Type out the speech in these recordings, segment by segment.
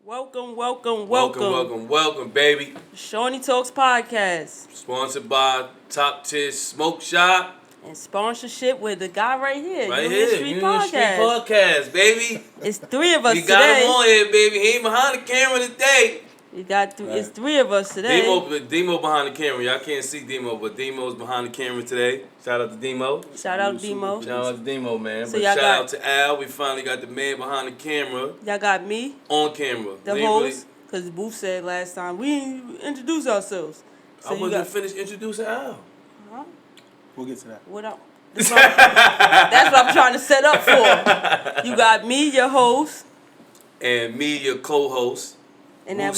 Welcome, baby. Shawnee Talks Podcast. Sponsored by Top Tier Smoke Shop. And sponsorship with the guy right here. Union Street Podcast, baby. It's three of us we today. We got him on here, baby. He ain't behind the camera today. It's three of us today. Demo behind the camera. Y'all can't see Demo, but Demo's behind the camera today. Shout out to Demo. Shout out to Demo, man. So but shout out to Al. We finally got the man behind the camera. Y'all got me. On camera. The host. Because Booth said last time, we didn't introduce ourselves. So I wasn't finished introducing Al. Huh? We'll get to that. That's what I'm trying to set up for. You got me, your host. And me, your co-host. And then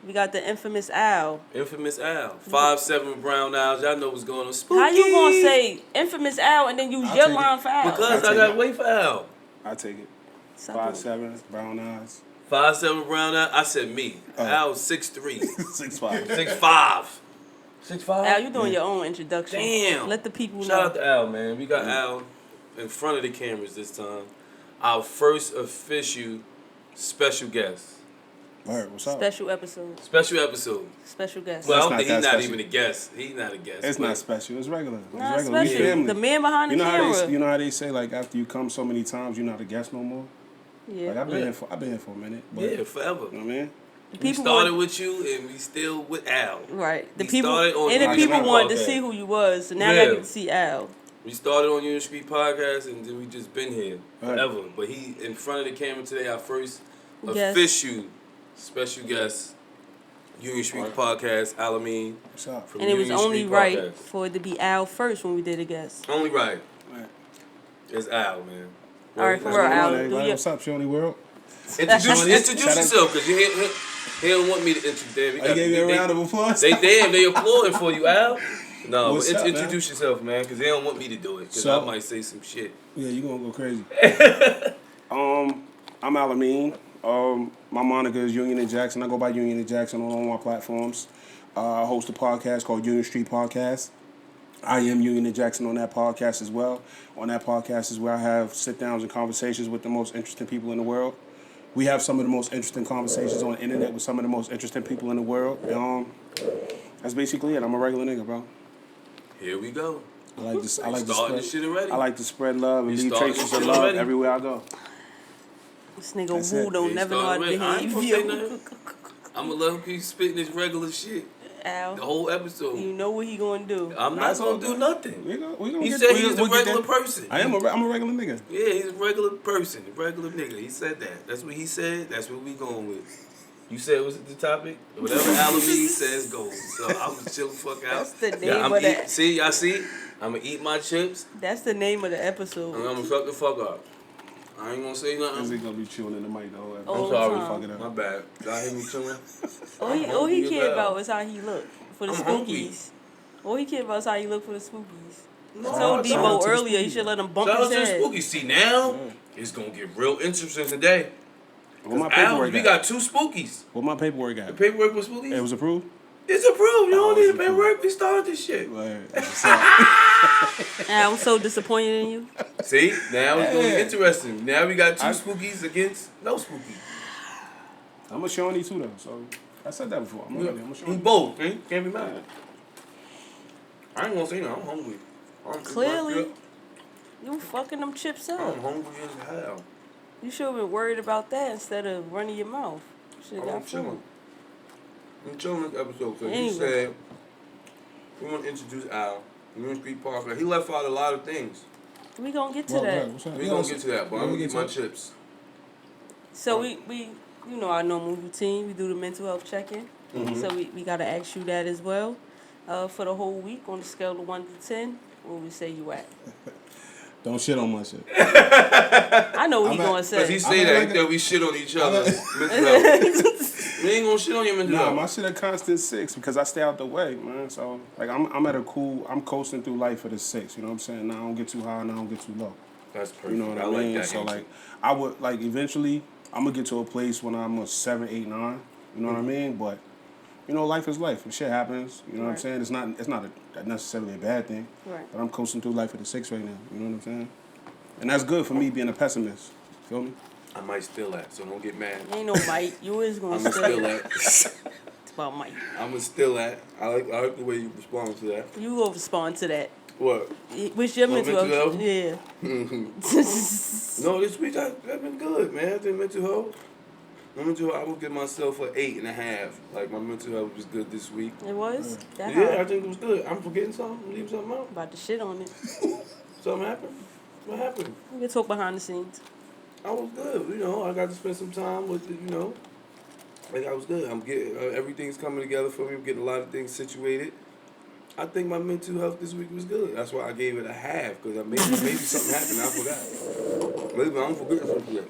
we got the infamous Al. 5'7" brown eyes. Y'all know what's going on. Spooky. How you gonna say infamous Al and then use your line for Al? Because I got to wait for Al. I take it. 5'7", brown eyes. 5'7" brown eyes. I said me. Al's 6'3". 6'5". 6'5". 6'5". Al, you doing your own introduction. Damn. Let the people know. Shout out to Al, man. We got Al in front of the cameras this time. Our first official special guest. Word, what's up? Special episode. Special guest. Well, I don't think he's not even a guest. He's not a guest. It's not special. It's regular. Not special. The man behind the camera. You know how they say, like, after you come so many times, you're not a guest no more? Yeah. Like, I've been here for a minute. But, yeah, forever. You know what I mean? We started with you, and we still with Al. Right. The people wanted to see who you was, so now they get to see Al. We started on Union Street Podcast, and then we just been here forever. But he in front of the camera today, our first official special guest, Union Street Podcast, ALIMEAN. What's up? And it was only right for it to be Al first when we did a guest. Only right. It's Al, man. All right, for real, Al. What's up, Shawnee World? Introduce yourself, because he don't want me to introduce. I gave you a round of applause. They applauding for you, Al. No, introduce yourself, man, because they don't want me to do it, because I might say some shit. Yeah, you gonna go crazy. I'm ALIMEAN. My moniker is Union and Jackson. I go by Union and Jackson on all my platforms. I host a podcast called Union Street Podcast. I am Union and Jackson on that podcast as well. On that podcast is where I have sit-downs and conversations with the most interesting people in the world. We have some of the most interesting conversations on the internet with some of the most interesting people in the world. That's basically it. I'm a regular nigga, bro. Here we go. I like to spread love and leave traces of love everywhere I go. This nigga Woo don't never know how to behave. I'm going to let him keep spitting his regular shit. Al, the whole episode. You know what he going to do. I'm not going to do nothing. He said he's a regular person. I'm a regular nigga. Yeah, he's a regular person. A regular nigga. He said that. That's what he said. That's what we going with. You said, was it the topic? Whatever ALIMEAN says goes. So I'm going to chill the fuck out. That's the name of that. See, y'all see? I'm going to eat my chips. That's the name of the episode. And I'm going to fuck the fuck up. I ain't gonna say nothing. Is he gonna be chewing in the mic the whole episode? I'm sorry. Fuck it up. My bad. Y'all hear me chewing? All he cared about was how he looked for the spookies. All he cared about was how he looked for the spookies. No, I told Debo earlier he should let him bump his head. Shout out to the spookies. See, now it's gonna get real interesting today. What my paperwork we got 2 spookies. What my paperwork got? The paperwork was spookies? It was approved? It's approved. You don't need the paperwork. We started this shit. I'm so disappointed in you. See? Now it's going to be interesting. Now we got 2 spookies against no spooky. I'm a Shawnee too, though. So I said that before. I'm a Shawnee. We both. Can't be mad. I ain't going to say no. I'm hungry. Clearly, you fucking them chips up. I'm hungry as hell. You should have been worried about that instead of running your mouth. I'm chilling. I'm chilling this episode because he said we want to introduce Al, Union Street Park. He left out a lot of things. We gonna get to that. We gonna get to that, but I'm gonna get my chips. So we you know our normal routine. We do the mental health check-in. Mm-hmm. So we gotta ask you that as well. For the whole week on the scale of 1 to 10, where we say you at? Don't shit on my shit. I know what he's gonna say. Because he say that we shit on each other. Mental health. We ain't gonna shit on your mental health. Nah, my shit a constant 6 because I stay out the way, man. So like I'm coasting through life at a 6. You know what I'm saying? Now I don't get too high, and I don't get too low. That's perfect. You know what I mean? Like so like I would eventually I'm gonna get to a place when I'm a 7, 8, 9. You know what I mean? But you know, life is life. And shit happens. You know what I'm saying? It's not necessarily a bad thing. Right. But I'm coasting through life at a 6 right now. You know what I'm saying? And that's good for me being a pessimist. Feel me? I might steal that, so don't get mad. Ain't no might. You is gonna I'm steal gonna steal it. that. It's about might. I'm gonna steal that. I like the way you respond to that. You will respond to that. What? What's your mental health? health? Yeah. No, this week I've been good, man. I think mental health. My mental health, I would give myself an 8.5. Like my mental health was good this week. It was? That Yeah, high? I think it was good. I'm forgetting something. I'm leaving something out. About to shit on it. Something happened. What happened? We can talk behind the scenes. I was good. I got to spend some time with it. Like I was good. I'm getting everything's coming together for me. I'm getting a lot of things situated. I think my mental health this week was good. That's why I gave it a half, because maybe something happened. I forgot. Maybe I'm forgetting some shit.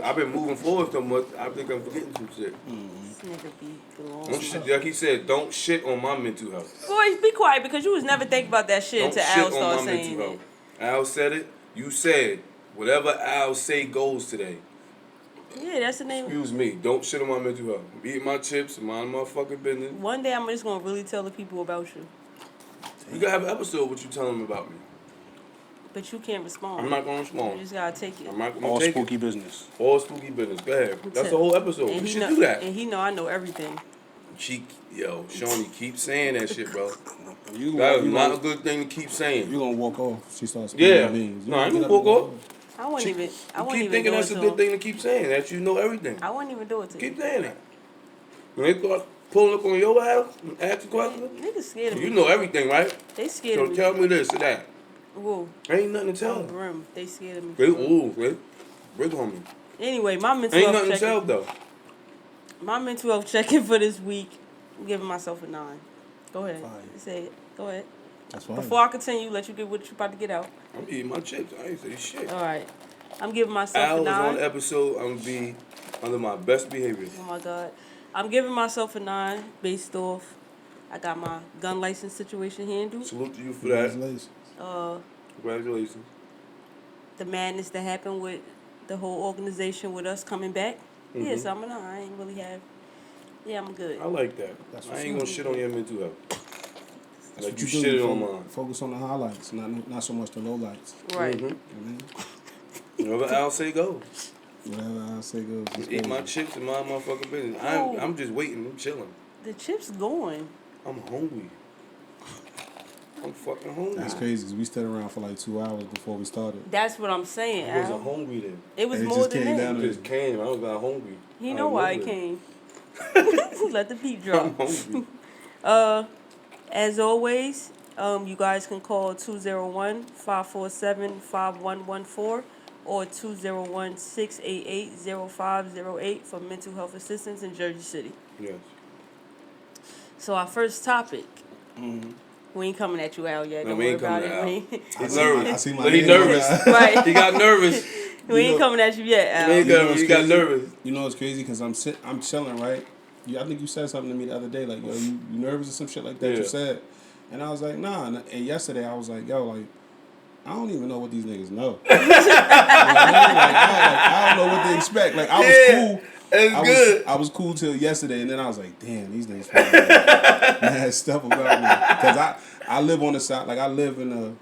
I've been moving forward so much. I think I'm forgetting some shit. This nigga be belong. Don't shit, like he said, don't shit on my mental health. Boys, be quiet, because you was never thinking about that shit Don't until shit Al on started my saying mental it. health. Al said it. You said whatever Al say goes today. Yeah, that's the name. Excuse me. Don't shit on my mental health. I'm eating my chips, mind my fucking business. One day I'm just gonna really tell the people about you. You gotta have an episode with you telling them about me. But you can't respond. I'm not gonna You respond. just gotta take it. I'm not gonna All take spooky it. business. All spooky business. Go ahead. That's the whole episode. And We he should know, do that. And he know I know everything. Shawnee, keep saying that shit, bro. You That is you not a gonna, good thing to keep saying. you gonna walk off. She starts Yeah. beans. No, I ain't gonna walk off. I wouldn't even. I You wouldn't keep even thinking do that's it a to good him. thing to keep saying, that you know everything. I wouldn't even do it to Keep you. saying that. When they start pulling up on your house and asking questions, Niggas scared of me. you know everything, right? They scared So of me. tell me this or that. Whoa. Ain't nothing to tell On the them. rim. They scared of me. Wait. Bring on me. Anyway, my mental Ain't health nothing to tell check-in. though. My mental health check-in for this week. I'm giving myself a 9. Go ahead. Fine. Say it. Go ahead. That's fine. Before I continue, let you get what you about to get out. I'm eating my chips. I ain't say shit. All right. I'm giving myself Al a is 9. on the episode. I'm gonna be under my best behavior. Oh my God. I'm giving myself a 9 based off I got my gun license situation handled. Salute to you for that. Congratulations. Congratulations. The madness that happened with the whole organization with us coming back. Mm-hmm. Yeah, so I'm a 9. I ain't really have. Yeah, I'm good. I like that. That's I what's ain't up. gonna shit on your mental health. That's Like what you do. shitted on mine. Focus on the highlights, not so much the lowlights. Right. Mm-hmm. Whatever Al say go. Whatever I say goes. it's Eat my goes. chips and mind my fucking business. Cool. I'm just waiting. I'm chilling. The chip's going. I'm hungry. I'm fucking hungry. That's crazy because we stayed around for like 2 hours before we started. That's what I'm saying, I wasn't Al. hungry then. It was It more just than came that. down I just came. I was not hungry. He I know why he remember came. Let the beat I'm drop. hungry. As always, you guys can call 201-547-5114 or 201-688-0508 for mental health assistance in Jersey City. Yes. So our first topic. We ain't coming at you, Al, yet. No, Don't we worry ain't about coming it. at We Al. ain't- He's I nervous. see my But he name. nervous. Right. He got nervous. We ain't coming at you yet, Al. We ain't You know got, what's he got crazy? nervous. You know what's crazy? Because I'm chilling, right? I think you said something to me the other day, like, yo, you nervous or some shit like that. Yeah. You said, and I was like, nah. And yesterday I was like, yo, like, I don't even know what these niggas know. I don't know what they expect. Like, I was cool. It's good. I was cool till yesterday, and then I was like, damn, these niggas probably mad stuff about me. Because I live on the side, like, I live in a,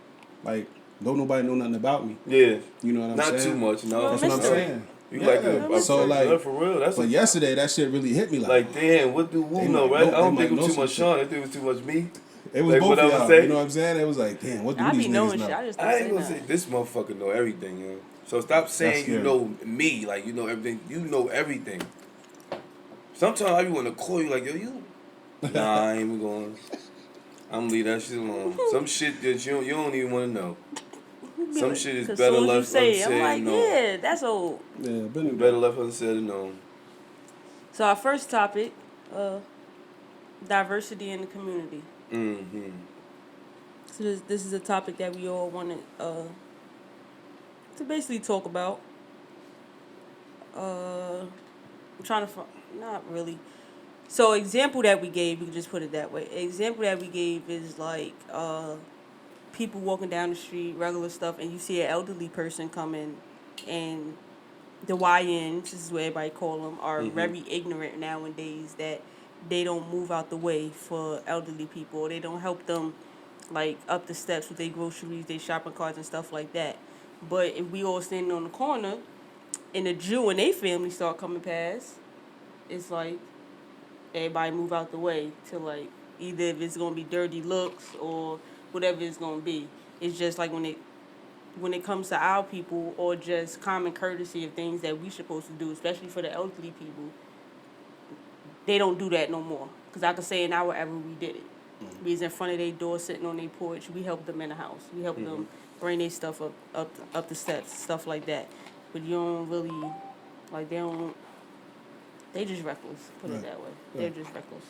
like, don't nobody know nothing about me. Yeah. You know what I'm Not saying? too much, no. That's what I'm Mystery. saying. You Yeah. like a So, like, for real. That's but yesterday, that shit really hit me. like, damn, what do Woo They know, might right? know- I don't they think it might was too know much some Sean. I think it was too much me. It was like both what of I was y'all. saying. You know what I'm saying? It was like, damn, what do I these be knowing niggas shit. know? I just don't I say ain't gonna nothing. say this motherfucker know everything, yo. So stop saying you scary. know me, like you know everything. You know everything. Sometimes I be want to call you like, yo, you. Nah, I ain't even going. I'm leave that shit alone. Some shit that you don't even want to know. Some shit is 'Cause better soon as you left say it, unsaid I'm like, than known. yeah, that's old. Yeah, been Better left unsaid than known. So our first topic, diversity in the community. Mm-hmm. So this is a topic that we all wanted to basically talk about. I'm trying to find, not really. So example that we gave, we can just put it that way. Example that we gave is like people walking down the street, regular stuff, and you see an elderly person coming, and the YNs, this is what everybody call them, are very ignorant nowadays that they don't move out the way for elderly people. Or they don't help them like up the steps with their groceries, their shopping carts and stuff like that. But if we all standing on the corner, and the Jew and their family start coming past, it's like everybody move out the way to like either if it's gonna be dirty looks or whatever it's gonna be. It's just like when it comes to our people or just common courtesy of things that we supposed to do, especially for the elderly people, they don't do that no more. Because I could say in our era we did it. We was in front of their door sitting on their porch. We helped them in the house. We helped them bring their stuff up the steps, stuff like that. But you don't really, like they just reckless, put it that way. They're just reckless.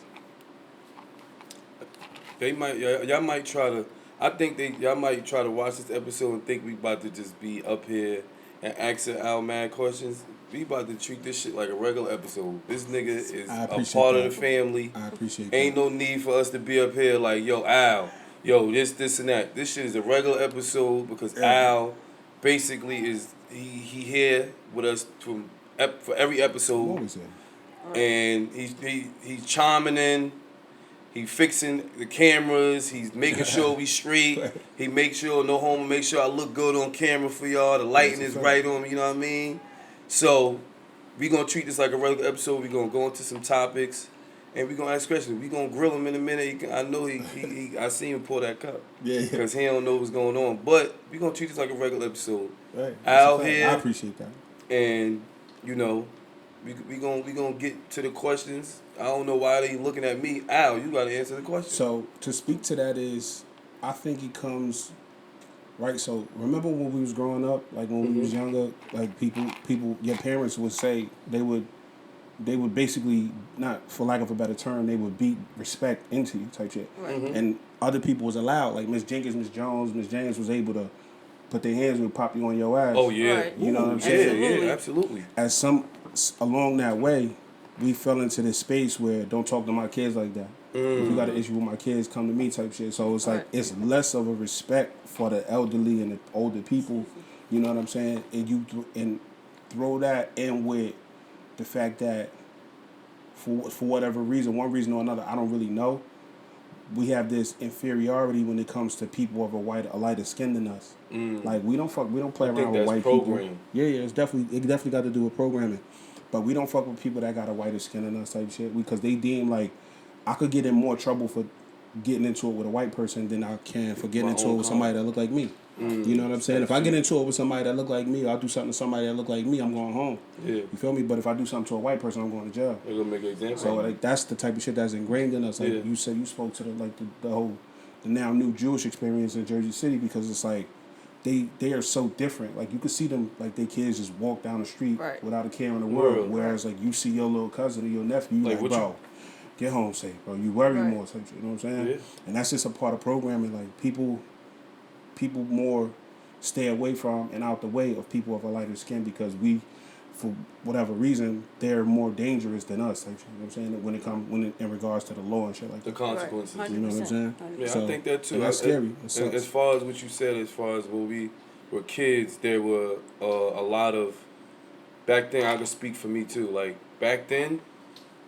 Y'all might try to, I think y'all might try to watch this episode and think we about to just be up here and asking ALIMEAN questions. We about to treat this shit like a regular episode. This nigga is a part of the family. I appreciate Ain't no need for us to be up here like, yo, Al, yo, this and that. This shit is a regular episode because Al basically is, he here with us for every episode. And he's chiming in. He fixing the cameras. He's making sure we straight. He makes sure no homo. Make sure I look good on camera for y'all. The lighting is right on me. You know what I mean? So we gonna treat this like a regular episode. We gonna go into some topics, and we gonna ask questions. We gonna grill him in a minute. I know he I seen him pour that cup. Yeah. Because he don't know what's going on. But we gonna treat this like a regular episode. Right. Al here. I appreciate that. And you know, we gonna get to the questions. I don't know why they looking at me. Al, you gotta answer the question. So to speak to that is, I think it comes, right. So remember when we was growing up, like when we was younger, like people, your parents would say they would basically, not for lack of a better term, they would beat respect into you type shit. Right. And other people was allowed, like Miss Jenkins, Miss Jones, Miss James was able to put their hands and pop you on your ass. Oh yeah, right. You know what I'm saying? Yeah, absolutely. As along that way, we fell into this space where don't talk to my kids like that. If you got an issue with my kids, come to me type shit. So it's like it's less of a respect for the elderly and the older people. You know what I'm saying? And throw that in with the fact that for whatever reason, one reason or another, I don't really know, we have this inferiority when it comes to people of a lighter skin than us. Like we don't play around with white people. Yeah, it's definitely got to do with programming. But we don't fuck with people that got a whiter skin than us type shit because they deem like I could get in more trouble for getting into it with a white person than I can for getting into it with somebody that look like me. You know what I'm saying? If I get into it with somebody that look like me, or I'll do something to somebody that look like me, I'm going home. Yeah. You feel me? But if I do something to a white person, I'm going to jail. They're gonna make an example. So like that's the type of shit that's ingrained in us. Like you said, you spoke to the whole now new Jewish experience in Jersey City because it's like they are so different. Like you could see them like their kids just walk down the street without a care in the world. Whereas like you see your little cousin or your nephew, you like bro, get home safe, bro. You worry more type shit. You know what I'm saying? Yeah. And that's just a part of programming. Like people more stay away from and out the way of people of a lighter skin because we, for whatever reason, they're more dangerous than us. Like, you know what I'm saying? When in regards to the law and shit like that. The consequences. You know what I'm saying? Yeah, so, I think that too. That's scary. As far as what you said, as far as when we were kids, there were a lot of, back then, I could speak for me too. Like, back then,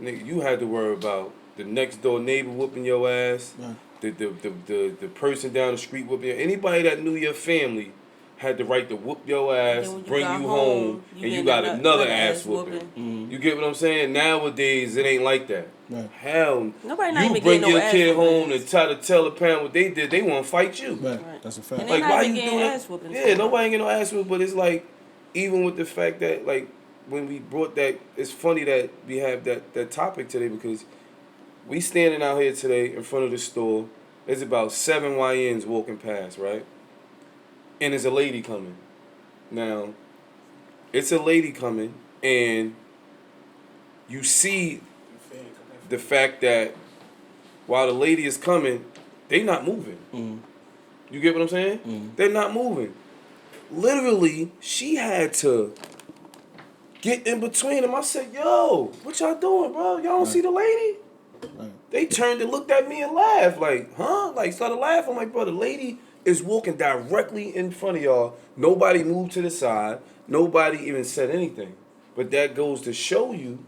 nigga, you had to worry about the next door neighbor whooping your ass, the person down the street whooping your, anybody that knew your family had the right to whoop your ass, bring you home, and you got another ass whooping. You get what I'm saying? Nowadays, it ain't like that. Right. Hell, you bring your kid home and try to tell the parent what they did, they want to fight you. Right. That's a fact. And like, why you doing that? Yeah, nobody ain't getting no ass whooping, but it's like, even with the fact that, like, when we brought that, it's funny that we have that topic today because we standing out here today in front of the store. There's about 7 YNs walking past, right? And there's a lady coming. Now, it's a lady coming, and you see the fact that while the lady is coming, they not moving. You get what I'm saying? They're not moving. Literally, she had to get in between them. I said, yo, what y'all doing, bro? Y'all don't see the lady? They turned and looked at me and laughed. Like, huh? Like, started laughing. I'm like, bro, the lady is walking directly in front of y'all. Nobody moved to the side. Nobody even said anything. But that goes to show you,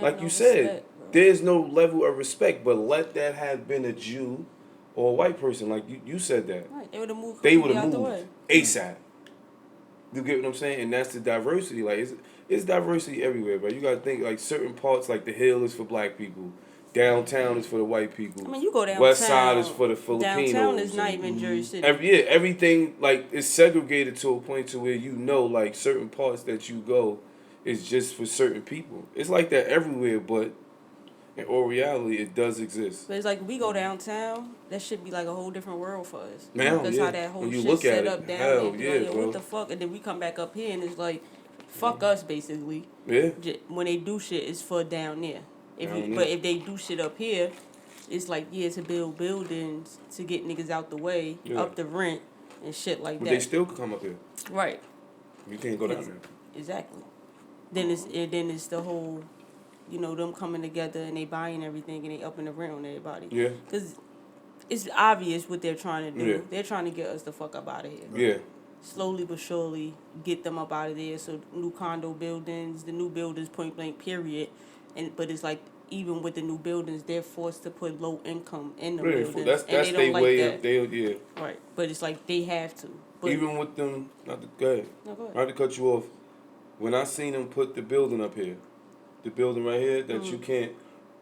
like you said, respect, there's no level of respect. But let that have been a Jew or a white person. Like you said that. Right. They would have moved ASAP. You get what I'm saying? And that's the diversity. Like, it's diversity everywhere, bro. You gotta think like certain parts, like the Hill is for black people, downtown is for the white people. I mean, you go downtown. West Side is for the Filipinos. Downtown is not even Jersey City. Everything like is segregated to a point to where you know like certain parts that you go is just for certain people. It's like that everywhere, but in all reality, it does exist. But it's like we go downtown, that should be like a whole different world for us. Now, because how that whole when you shit look set at up it, down hell, there. Like, bro. what the fuck? And then we come back up here and it's like, fuck us basically. Yeah. When they do shit, it's for down there. Down But there. if they do shit up here, it's like to build buildings to get niggas out the way, up the rent and shit like But that. they still could come up here. Right. You can't go down there. Exactly. Then it's the whole, them coming together and they buying everything and they upping the rent on everybody. Yeah. Because it's obvious what they're trying to do. Yeah. They're trying to get us the fuck up out of here. Yeah. Slowly but surely get them up out of there. So new condo buildings, the new buildings, point blank, period. But it's like even with the new buildings, they're forced to put low income in the buildings. That's their way of yeah. Right, but it's like they have to. But even with them, go ahead. No, go ahead. Not to cut you off. When I seen them put the building up here, the building right here that you can't,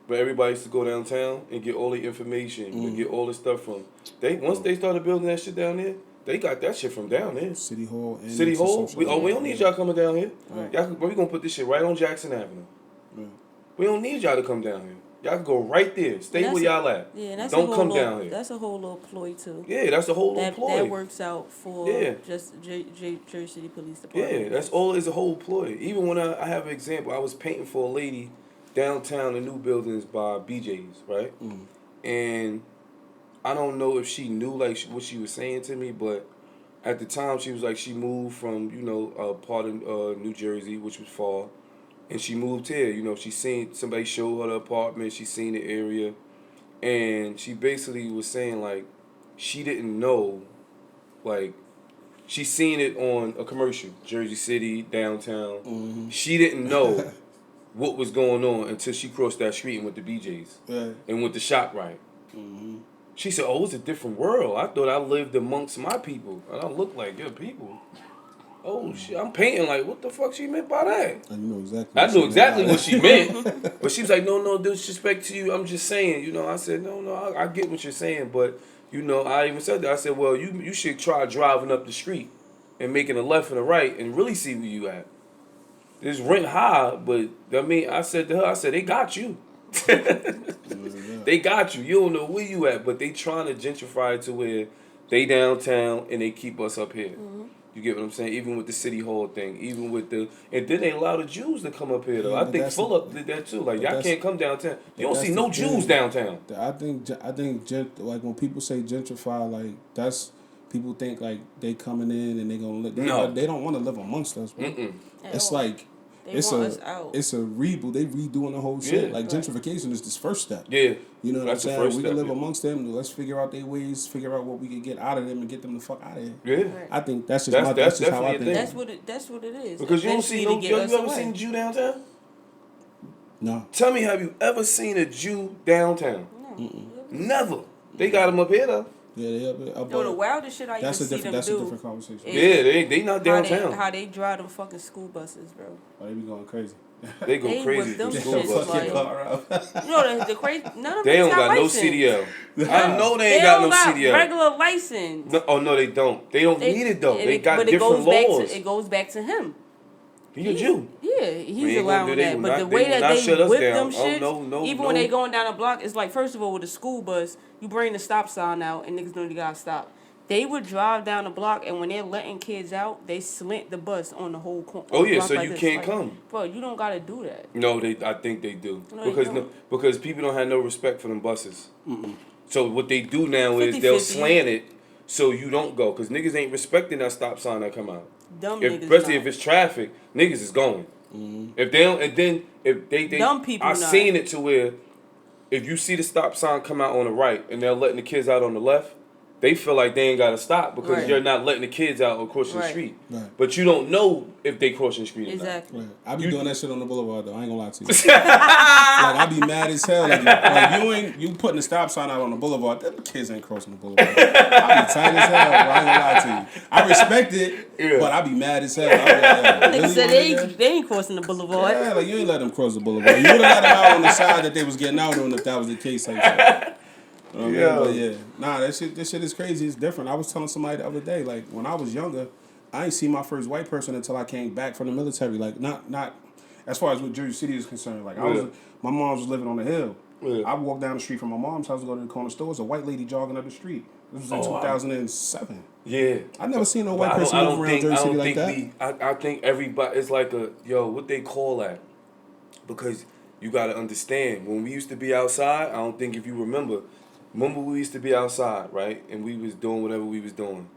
but everybody used to go downtown and get all the information and get all the stuff from. Once they started building that shit down there, they got that shit from down there. City Hall. City Hall. We don't need y'all coming down here. Right. We gonna put this shit right on Jackson Avenue. Yeah. We don't need y'all to come down here. Y'all can go right there. Stay where y'all at. Yeah, and that's don't come down here. That's a whole little ploy too. Yeah, that's a whole little ploy. That works out for just Jersey City Police Department. Yeah, that's all. Is a whole ploy. Even when I have an example, I was painting for a lady downtown in new buildings by BJ's, right? And I don't know if she knew like what she was saying to me, but at the time she was like she moved from a part of New Jersey, which was far. And she moved here, she seen somebody show her the apartment, she seen the area, and she basically was saying like she didn't know, like she seen it on a commercial, Jersey City, downtown. She didn't know what was going on until she crossed that street and went to BJ's and went to ShopRite. She said, "Oh, it's a different world. I thought I lived amongst my people, and I look like your people." Oh shit! I'm painting like what the fuck she meant by that? I know exactly. I knew exactly what she meant, but she was like, "No, disrespect to you. I'm just saying." I said, "No, I get what you're saying, but I even said that. I said, well, you should try driving up the street and making a left and a right and really see where you at. This rent high, but I said to her, they got you. They got you. You don't know where you at, but they trying to gentrify it to where they downtown and they keep us up here." You get what I'm saying? Even with the City Hall thing, even with and then they allow the Jews to come up here though. I think Fulop did that too. Like y'all can't come downtown. You don't see no Jews downtown. I think like when people say gentrify, like that's people think like they coming in and they gonna live. They don't want to live amongst us. Bro. It's like it's a reboot. They redoing the whole shit. Like gentrification is this first step. Yeah. You know what I'm saying? We can live amongst them. Let's figure out their ways. Figure out what we can get out of them and get them the fuck out of here. Yeah. Right. I think that's just how I think. That's what it is. Because you don't see you ever seen a Jew downtown? No. Tell me, have you ever seen a Jew downtown? No. Never. They got them up here though. Yeah, the wildest shit I even see them do. That's a different conversation. Yeah, they not downtown. How they drive them fucking school buses, bro. Oh, they be going crazy. They go crazy with them with school shits, buses. The crazy. None of They don't got no license. CDL. I know they ain't got no CDL. Regular license. No, they don't. They don't need it though. They got different laws. It goes back to him. He a Jew. Yeah, he's allowing that. But the they way that they shut us whip down. them shits, even when they going down a block, it's like, first of all, with a school bus, you bring the stop sign out and niggas know they gotta stop. They would drive down the block, and when they're letting kids out, they slant the bus on the whole corner. Oh yeah, so like you can't come. Bro, you don't gotta do that. No, I think they do. No, because people don't have no respect for them buses. So what they do now is they'll slant it so you don't go, because niggas ain't respecting that stop sign that come out. Especially if it's traffic, niggas is going. If they don't, and then if they dumb people, I've seen it to where if you see the stop sign come out on the right and they're letting the kids out on the left, they feel like they ain't gotta stop because Right. you're not letting the kids out or crossing the Right. street. Right. But you don't know if they crossing the street Exactly. Right. I be doing that shit on the boulevard though. I ain't gonna lie to you. Like I be mad as hell. Like you putting a stop sign out on the boulevard. Them kids ain't crossing the boulevard. I be tight as hell. Bro. I ain't gonna lie to you. I respect it, but I be mad as hell. Niggas said they ain't crossing the boulevard. Yeah, like you ain't let them cross the boulevard. You would have let them out on the side that they was getting out on if that was the case. Like shit. You know what I mean? But yeah, nah, this shit is crazy. It's different. I was telling somebody the other day, like when I was younger, I ain't seen my first white person until I came back from the military. Like not as far as what Jersey City is concerned. Like my mom was living on the hill. Yeah. I walked down the street from my mom's house to go to the corner store. It was a white lady jogging up the street. This was in 2007. Yeah. I never seen no white person move around Jersey City like that. I think everybody, it's like what they call that? Because you got to understand, when we used to be outside, I don't think if you remember we used to be outside, right? And we was doing whatever we was doing.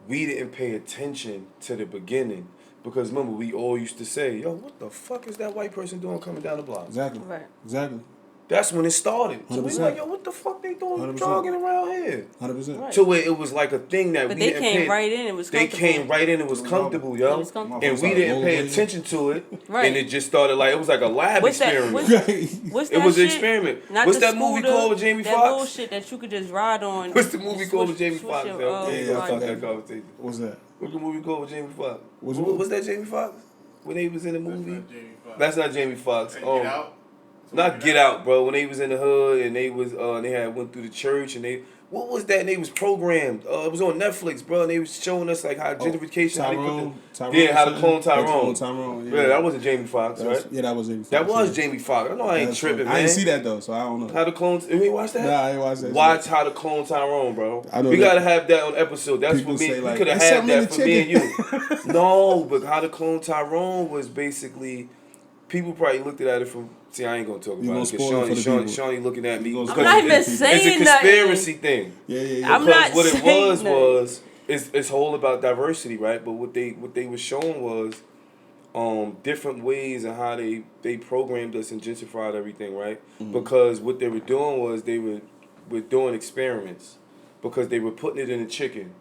We didn't pay attention to the beginning. Because remember, we all used to say, yo, what the fuck is that white person doing coming down the block? Exactly. Right. Exactly. That's when it started. So 100%. we like, yo, what the fuck they doing 100%. jogging around here? 100%. Right. So where it was like a thing that But we they didn't came pay. right in. It was They comfortable. came right in. It was comfortable, yo. It was comfortable. And we didn't pay attention to it. Right. And it just started like, it was like a lab experiment. What's it that was an shit? experiment. Not What's the that movie scooter, called with Jamie that Foxx? little shit that you could just ride on. What's the movie called with Jamie Foxx? Yeah, Fuck that conversation. What's that? What's the movie called with Jamie Foxx? What's that Jamie Foxx? When they was in the movie? That's not Jamie That's Foxx. not Jamie Foxx. Get Out? Not Get Out, bro. When they was in the hood and they was they had went through the church and they what was that? And they was programmed. It was on Netflix, bro. And they was showing us like how gentrification. Tyrone, how to clone Tyrone. Tyrone. Yeah, that wasn't Jamie Foxx, right? Yeah, that was Jamie Foxx. That was Jamie Foxx. I know I ain't tripping, man. I didn't see that though, so I don't know. How to clone? You ain't watch that? Nah, I ain't watch that. Watch How to Clone Tyrone, bro. I know we gotta have that on episode. That's for me. Like, we could have had that for me and you. No, but How to Clone Tyrone was basically people probably looked at it from. See, I ain't gonna talk about it because Shawnee looking at me. I'm not even saying it's a conspiracy thing. Yeah. I'm not what it saying was it's whole about diversity, right? But what they were showing was different ways and how they programmed us and gentrified everything, right? Mm-hmm. Because what they were doing was they were doing experiments because they were putting it in the chicken.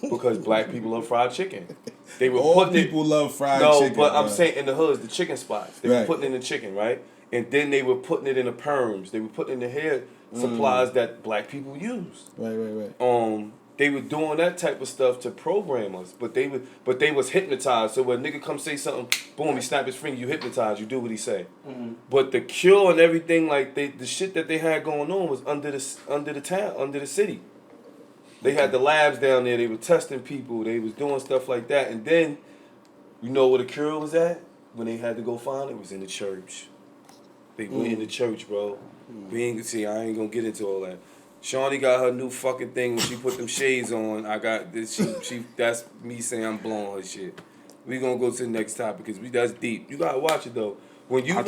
Because black people love fried chicken. They were all people love fried chicken. No, but I'm saying in the hoods, the chicken spots. They were putting it in the chicken, right? And then they were putting it in the perms. They were putting it in the hair supplies that black people use. Right. They were doing that type of stuff to program us, but they was hypnotized. So when a nigga come say something, boom, he snap his finger, you hypnotized, you do what he say. Mm-hmm. But the cure and everything, like the shit that they had going on was under the city. They had the labs down there. They were testing people. They was doing stuff like that. And then, you know where the cure was at? When they had to go find it, was in the church. They went in the church, bro. I ain't gonna get into all that. Shawnee got her new fucking thing when she put them shades on. I got this. She that's me saying I'm blowing her shit. We gonna go to the next topic because that's deep. You gotta watch it though. When you watch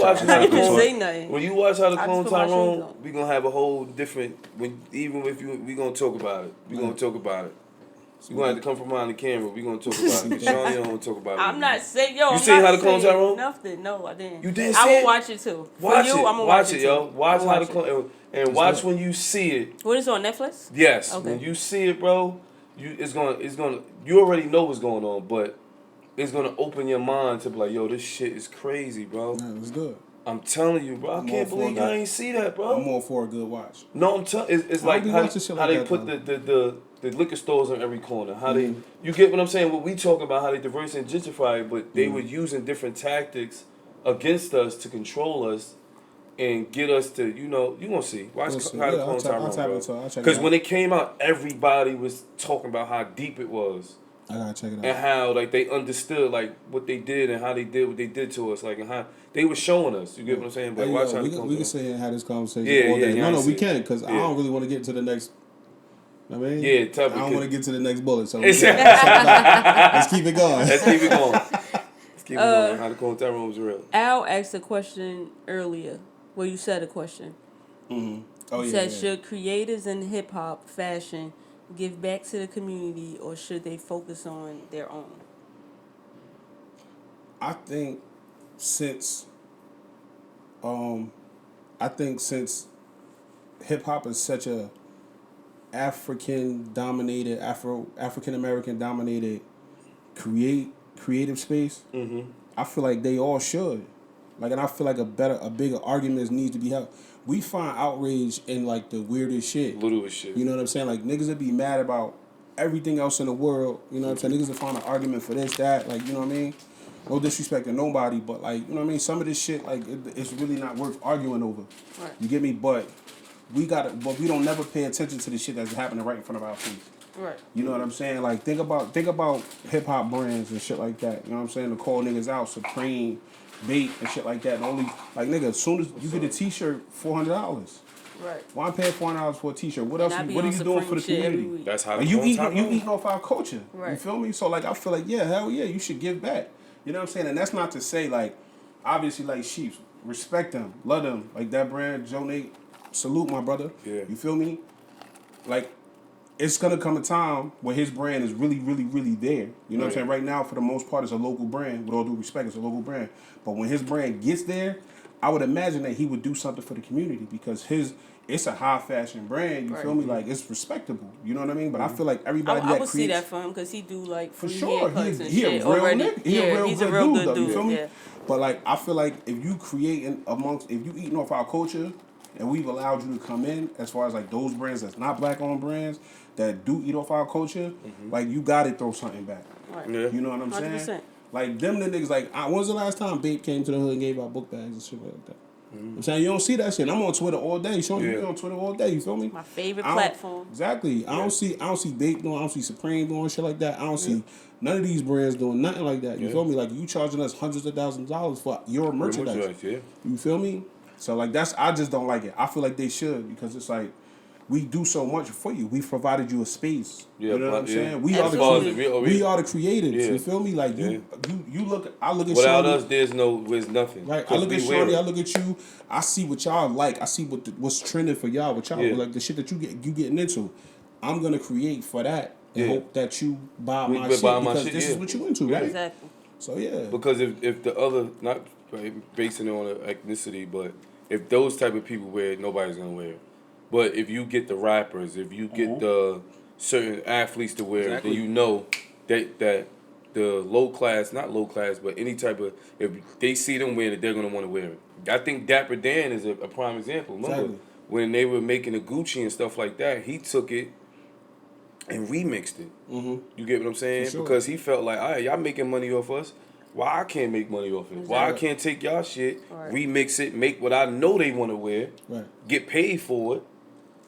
How to Clone Tyrone, we gonna have a whole different. Even if we gonna talk about it. We gonna talk about it. You gonna have to come from behind the camera. We gonna talk about it. Because Shawnee don't want to talk about it. I'm not saying You seen How to Clone Tyrone? Nothing. No, I didn't. You didn't see it? I will watch it too. Watch it. I'm gonna watch it, too. yo. Watch How to Clone and watch when you see it. What is it on Netflix? Yes. Okay. When you see it, bro, it's gonna. You already know what's going on, but it's gonna open your mind to be like, yo, this shit is crazy, bro. Yeah, it's good. I'm telling you, bro. I can't believe I ain't see that, bro. I'm all for a good watch. No, I'm telling. It's like how they put the liquor stores on every corner. How they, you get what I'm saying? What we talk about, how they diverse and gentrify, but they were using different tactics against us to control us and get us to, you gonna see. Watch How to Clone Tyrone, bro. Because when it came out, everybody was talking about how deep it was. I gotta check it out. And how like they understood like what they did and how they did what they did to us, like and how they were showing us. You get what I'm saying? But watch how we can sit here and have this conversation all day. No, we can because I don't really want to get to the next. I mean, I don't want to get to the next bullet. So let's keep it going. Let's keep it going. How to Clone Tyrone was real. Al asked a question earlier. Well, you said a question. Mm-hmm. Oh, you said, should creators in hip hop fashion give back to the community or should they focus on their own? I think since hip hop is such a African American dominated creative space, I feel like they all should. Like, and I feel like a bigger argument needs to be held. We find outrage in like the weirdest shit. Littlest shit. You know what I'm saying? Like, niggas would be mad about everything else in the world. You know what I'm saying? Niggas would find an argument for this, that. Like, you know what I mean? No disrespect to nobody, but like, you know what I mean? Some of this shit, like, it's really not worth arguing over. Right. You get me? But we don't never pay attention to the shit that's happening right in front of our face. Right. You know what I'm saying? Like, think about hip hop brands and shit like that. You know what I'm saying? To call niggas out, Supreme, Bait, and shit like that. And only, like, nigga, as soon as you get a t-shirt, $400. Right. Why I'm paying $400 for a t-shirt? What else? What are you doing for the community? That's how you eating off our culture. Right. You feel me? So like, I feel like, yeah, hell yeah, you should give back. You know what I'm saying? And that's not to say, like, obviously, like, Sheeps, respect them, love them. Like, that brand, Joe Nate, salute my brother. Yeah. You feel me? Like, it's going to come a time where his brand is really, really, really there. You know what I'm saying? Right now, for the most part, it's a local brand. With all due respect, it's a local brand. But when his brand gets there, I would imagine that he would do something for the community because it's a high fashion brand. You feel me? Like, it's respectable. You know what I mean? But I feel like everybody I would see that for him because he do like for free sure. haircuts and He shit a real already. nigga. He's a real good dude. You feel me? Yeah. But like, I feel like if you if you eating off our culture, and we've allowed you to come in as far as like those brands that's not black owned brands that do eat off our culture, like you gotta throw something back. Right. Yeah. You know what I'm 100%. saying? Like them the niggas like when was the last time Bape came to the hood and gave out book bags and shit like that? I'm saying you don't see that shit. I'm on Twitter all day. Showing you on Twitter all day. You feel me? My favorite platform. Exactly. I don't see Bape doing. I don't see Supreme doing shit like that. I don't see none of these brands doing nothing like that. You feel me? Like you charging us hundreds of thousands of dollars for your merchandise. You feel me? So like I just don't like it. I feel like they should because it's like we do so much for you. We've provided you a space. Yeah, you know what I'm saying? We are the creatives. Yeah. You feel me? Like you look. I look at without Shorty, us, there's nothing. Right. I look at Shorty. I look at you. I see what y'all like. I see what's trending for y'all. What y'all like the shit that you getting into. I'm gonna create for that and hope that you buy my shit because this is what you into, right? Exactly. So yeah. Because if the other not basing it on ethnicity, but if those type of people wear it, nobody's gonna wear it. But if you get the rappers, if you get the certain athletes to wear it, then you know that the not low class, but any type of, if they see them wearing it, they're going to want to wear it. I think Dapper Dan is a prime example. Remember when they were making the Gucci and stuff like that, he took it and remixed it. You get what I'm saying? Sure. Because he felt like, all right, y'all making money off us. Why I can't make money off it? Why I can't take y'all shit, remix it, make what I know they want to wear, get paid for it.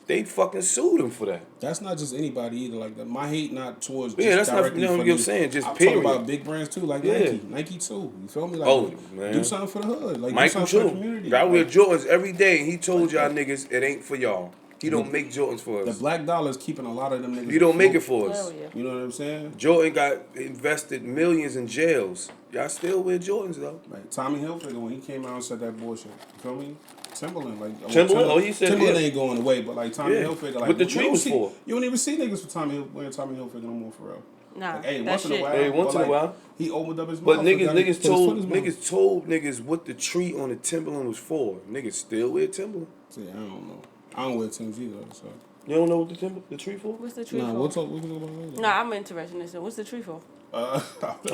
They fucking sued him for that. That's not just anybody either. Like my hate not towards that's not what I'm saying. Just I'm period. talking about big brands too, like Nike too. You feel me? Like do something for the hood. Like Michael do something for the community. I wear Jordans every day, and he told y'all niggas it ain't for y'all. He don't make Jordans for us. The black dollar is keeping a lot of them niggas. He don't make it for us. Yeah. You know what I'm saying? Jordan got invested millions in jails. Y'all still wear Jordans though. Like Tommy Hilfiger when he came out and said that bullshit. You feel me? Timberland, like Timberland. Oh, he said Timberland ain't going away, but like Tommy Hilfiger, like what the tree was for. You don't even see niggas for wearing Tommy Hilfiger no more for real. Nah, like, hey, once in a while. Hey, once in a while. He opened up his mouth. But niggas told niggas what the tree on the Timberland was for. Niggas still wear Timberland. See, I don't know. I don't wear Timbs either, so. You don't know what the tree for? What's the tree for? We'll talk about later. Nah, I'm interested in this. What's the tree for? I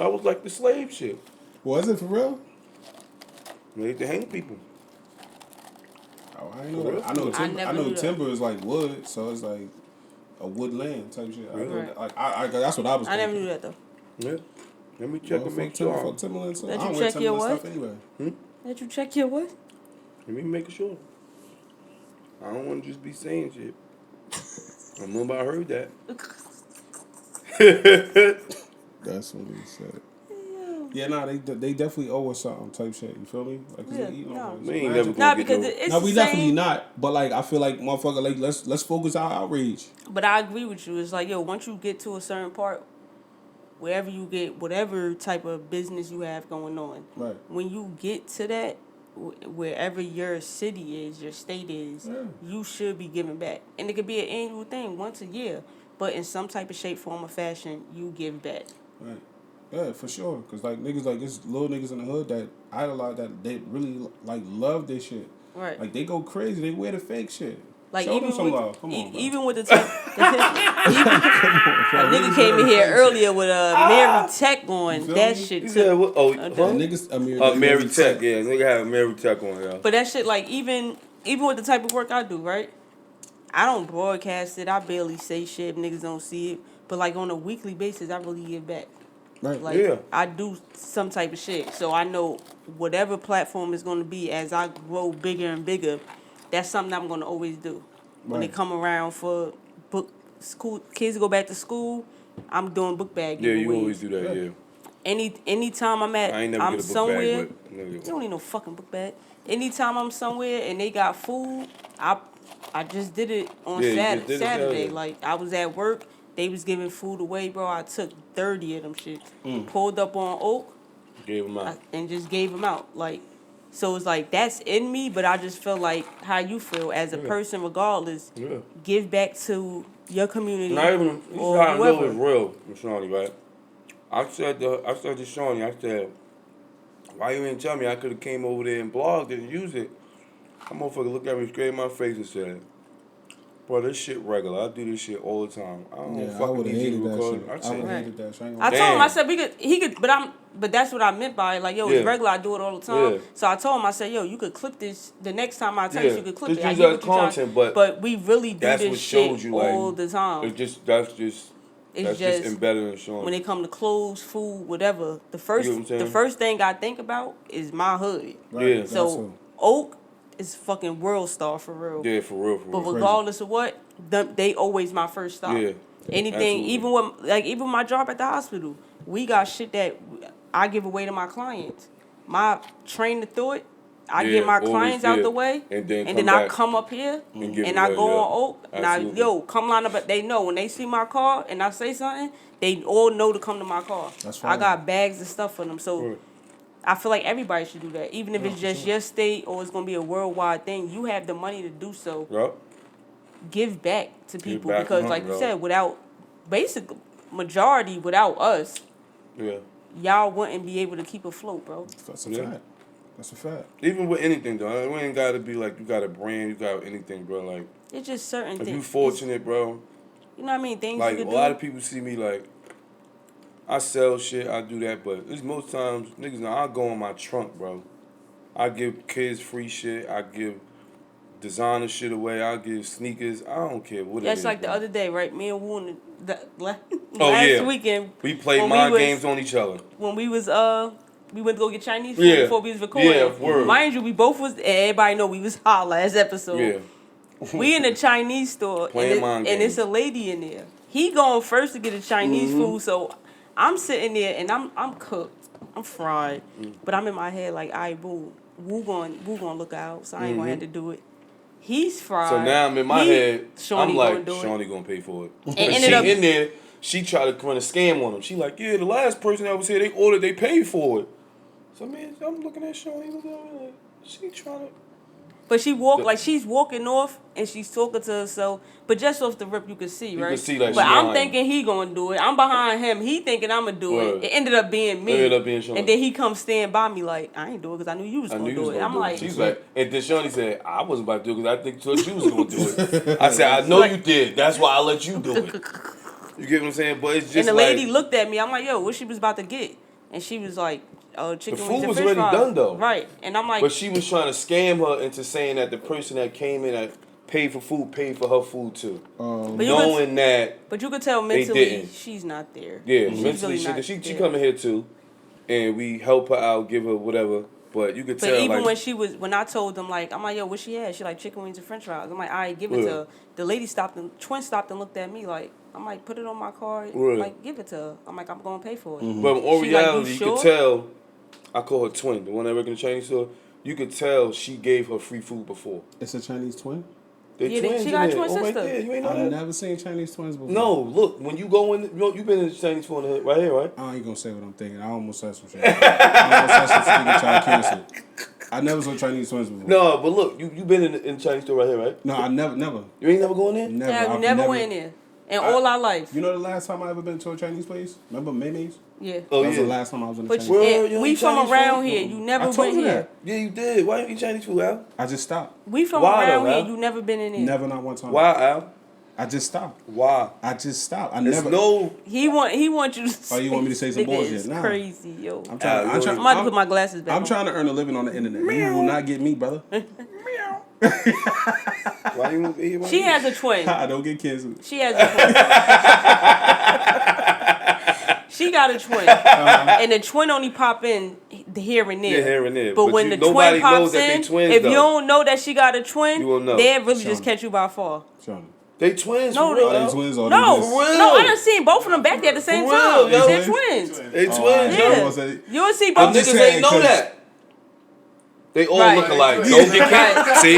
was like the slave shit. Was it for real? Made to hang people. Oh, I ain't know that. I know timber is like wood, so it's like a woodland type shit. I that's what I was thinking. I never knew that though. Yeah. Let me check and make sure. Timberland too. Let I don't you wear check your Timberland what? stuff anyway. Let you check your what? Let me make sure. I don't want to just be saying shit. I remember I heard that. That's what he said. Yeah, nah, they definitely owe us something type shit. You feel me? Like, Yeah, we ain't never gonna get because it's no, we the definitely same. not. But like, I feel like motherfucker, like let's focus our outrage. But I agree with you. It's like, yo, once you get to a certain part, wherever you get, whatever type of business you have going on, right? When you get to that, wherever your city is, your state is, you should be giving back. And it could be an annual thing, once a year. But in some type of shape, form, or fashion, you give back. Right. Yeah, for sure. Because, like, niggas, like, it's little niggas in the hood that idolize that, they really, like, love this shit. Right. Like, they go crazy. They wear the fake shit. Like Show even them some with, love. Come on, bro. even with the type, a nigga came in here earlier with a Mary Tech on. That shit took. Niggas, Mary Tech. Yeah, nigga have a Mary Tech on, yeah. But that shit, like even with the type of work I do, right? I don't broadcast it. I barely say shit if niggas don't see it. But like on a weekly basis, I really give back. Right. Like I do some type of shit, so I know whatever platform is going to be as I grow bigger and bigger. That's something I'm going to always do. When they come around for school, kids go back to school, I'm doing book bag giveaways. Yeah, you always do that. Yeah. Anytime I'm somewhere, you don't need no fucking book bag. Anytime I'm somewhere and they got food, I just did it on Saturday. Like I was at work, they was giving food away, bro. I took 30 of them shits, pulled up on Oak, gave them out, and just gave them out. Like, so it's like that's in me, but I just feel like how you feel as a person, regardless. Yeah. Give back to your community. Not even or how whoever. I know it's real, Shawnee, right? I said to Shawnee, I said, why you didn't tell me? I could have came over there and blogged it and used it. That motherfucker looked at me straight in my face and said, bro, this shit regular. I do this shit all the time. I don't fucking need you to record. I hated that shit. I told him, I said, he could, but that's what I meant by it. Like, yo, it's regular. I do it all the time. Yeah. So I told him, I said, yo, you could clip this. The next time I tell you could clip it. Just use that content, but we really do this shit all the time. It's just embedded in Sean. When it come to clothes, food, whatever, the first thing I think about is my hood. Right. Yeah. So Oak is fucking world star for real. Yeah, for real. But regardless of what, they always my first stop. Yeah. Anything, absolutely. even my job at the hospital, we got shit that I give away to my clients. My train to thought, I get my clients out the way, and then I come up here and I go on Oak. Now, come line up. They know when they see my car and I say something, they all know to come to my car. That's fine. I got bags and stuff for them, so I feel like everybody should do that, even if it's just your state or it's gonna be a worldwide thing. You have the money to do so. Yep. Give back to people because, like you said, without majority without us, y'all wouldn't be able to keep afloat, bro. That's a fact. That's a fact. Even with anything, though, it ain't gotta be like you got a brand, you got anything, bro. Like it's just certain things. If you fortunate, bro. You know what I mean? Things like you could a lot of people see me like I sell shit, I do that, but it's most times niggas know I go in my trunk, bro. I give kids free shit. I give designer shit away. I give sneakers. I don't care what it is. That's like the other day, right? Me and Wu last weekend. We played mind games on each other. When we was we went to go get Chinese food before we was recording. Yeah, word. Mind you, we both was. Everybody know we was hot last episode. Yeah. We in a Chinese store and it's a lady in there. He going first to get a Chinese food, so I'm sitting there and I'm cooked. I'm fried, but I'm in my head like, alright, boo, Wu gonna look out, so I ain't gonna have to do it. He's fried. So now I'm in my head. I'm like, Shawnee gonna pay for it. And she in there. She tried to run a scam on him. She like, yeah, the last person that was here, they paid for it. So man, I'm looking at Shawnee, like, she trying to. But she like she's walking off and she's talking to herself. But just off the rip, you can see, right? You can see like. But I'm thinking he gonna do it. I'm behind him. He thinking I'm gonna do it. It ended up being me. Shawnee. And then he comes stand by me like, I ain't do it because I knew you was gonna do it. I'm like, she's like, and then Shawnee said, I wasn't about to do it because I think you was gonna do it. I said, I know you did. That's why I let you do it. You get what I'm saying? But it's just and the lady looked at me. I'm like, yo, what she was about to get? And she was like, chicken the wings food was and already done though. Right. And I'm like, but she was trying to scam her into saying that the person that came in that paid for food paid for her food too. Knowing that. But you could tell mentally she's not there. Yeah, mentally she coming here too, and we help her out, give her whatever. But you could tell. But even when I told them like, I'm like, yo, what she had? She like chicken wings and French fries. I'm like, all right, give it to her. The lady twin stopped and looked at me like, I'm like, put it on my card. Like, give it to her. I'm like, I'm gonna pay for it. But in all reality, you could tell. I call her twin, the one that work in the Chinese store. You could tell she gave her free food before. It's a Chinese twin? They twins. She got a twin sister. Right there. You ain't know I've never seen Chinese twins before. No, look, when you go in, you've been in the Chinese store right here, right? I ain't gonna say what I'm thinking. I almost said some shit. I almost said some shit trying to cancel it. I never saw Chinese twins before. No, but look, you been in the Chinese store right here, right? No, I never. You ain't never going in? Never. Yeah, you never went in there. in all our life. You know the last time I ever been to a Chinese place? Remember Mayme's? Yeah. Oh, that was the last time I was in a Chinese place. We from around here. You never went here. Yeah, you did. Why you eat Chinese food, Al? I just stopped. We from around here. You never been in here. Never, not one time. Why, Al? I just stopped. Why? I just stopped. He want you to. Oh, you want me to say some bullshit? It's crazy, yo. I'm about to put my glasses back. I'm trying to earn a living on the internet. You will not get me, brother. Why you? She has a twin. I don't get canceled. She has a twin. She got a twin, and the twin only pop in here and there. Yeah, here and there. But when the twin pops in, if you don't know that she got a twin, they really just catch you by far. They twins? No, for real? They twins or no, they just... no. I done seen both of them back there at the same time. They're twins. They twins. Yeah. You'll see both. Niggas ain't know that. They all look alike. Don't get canceled. See?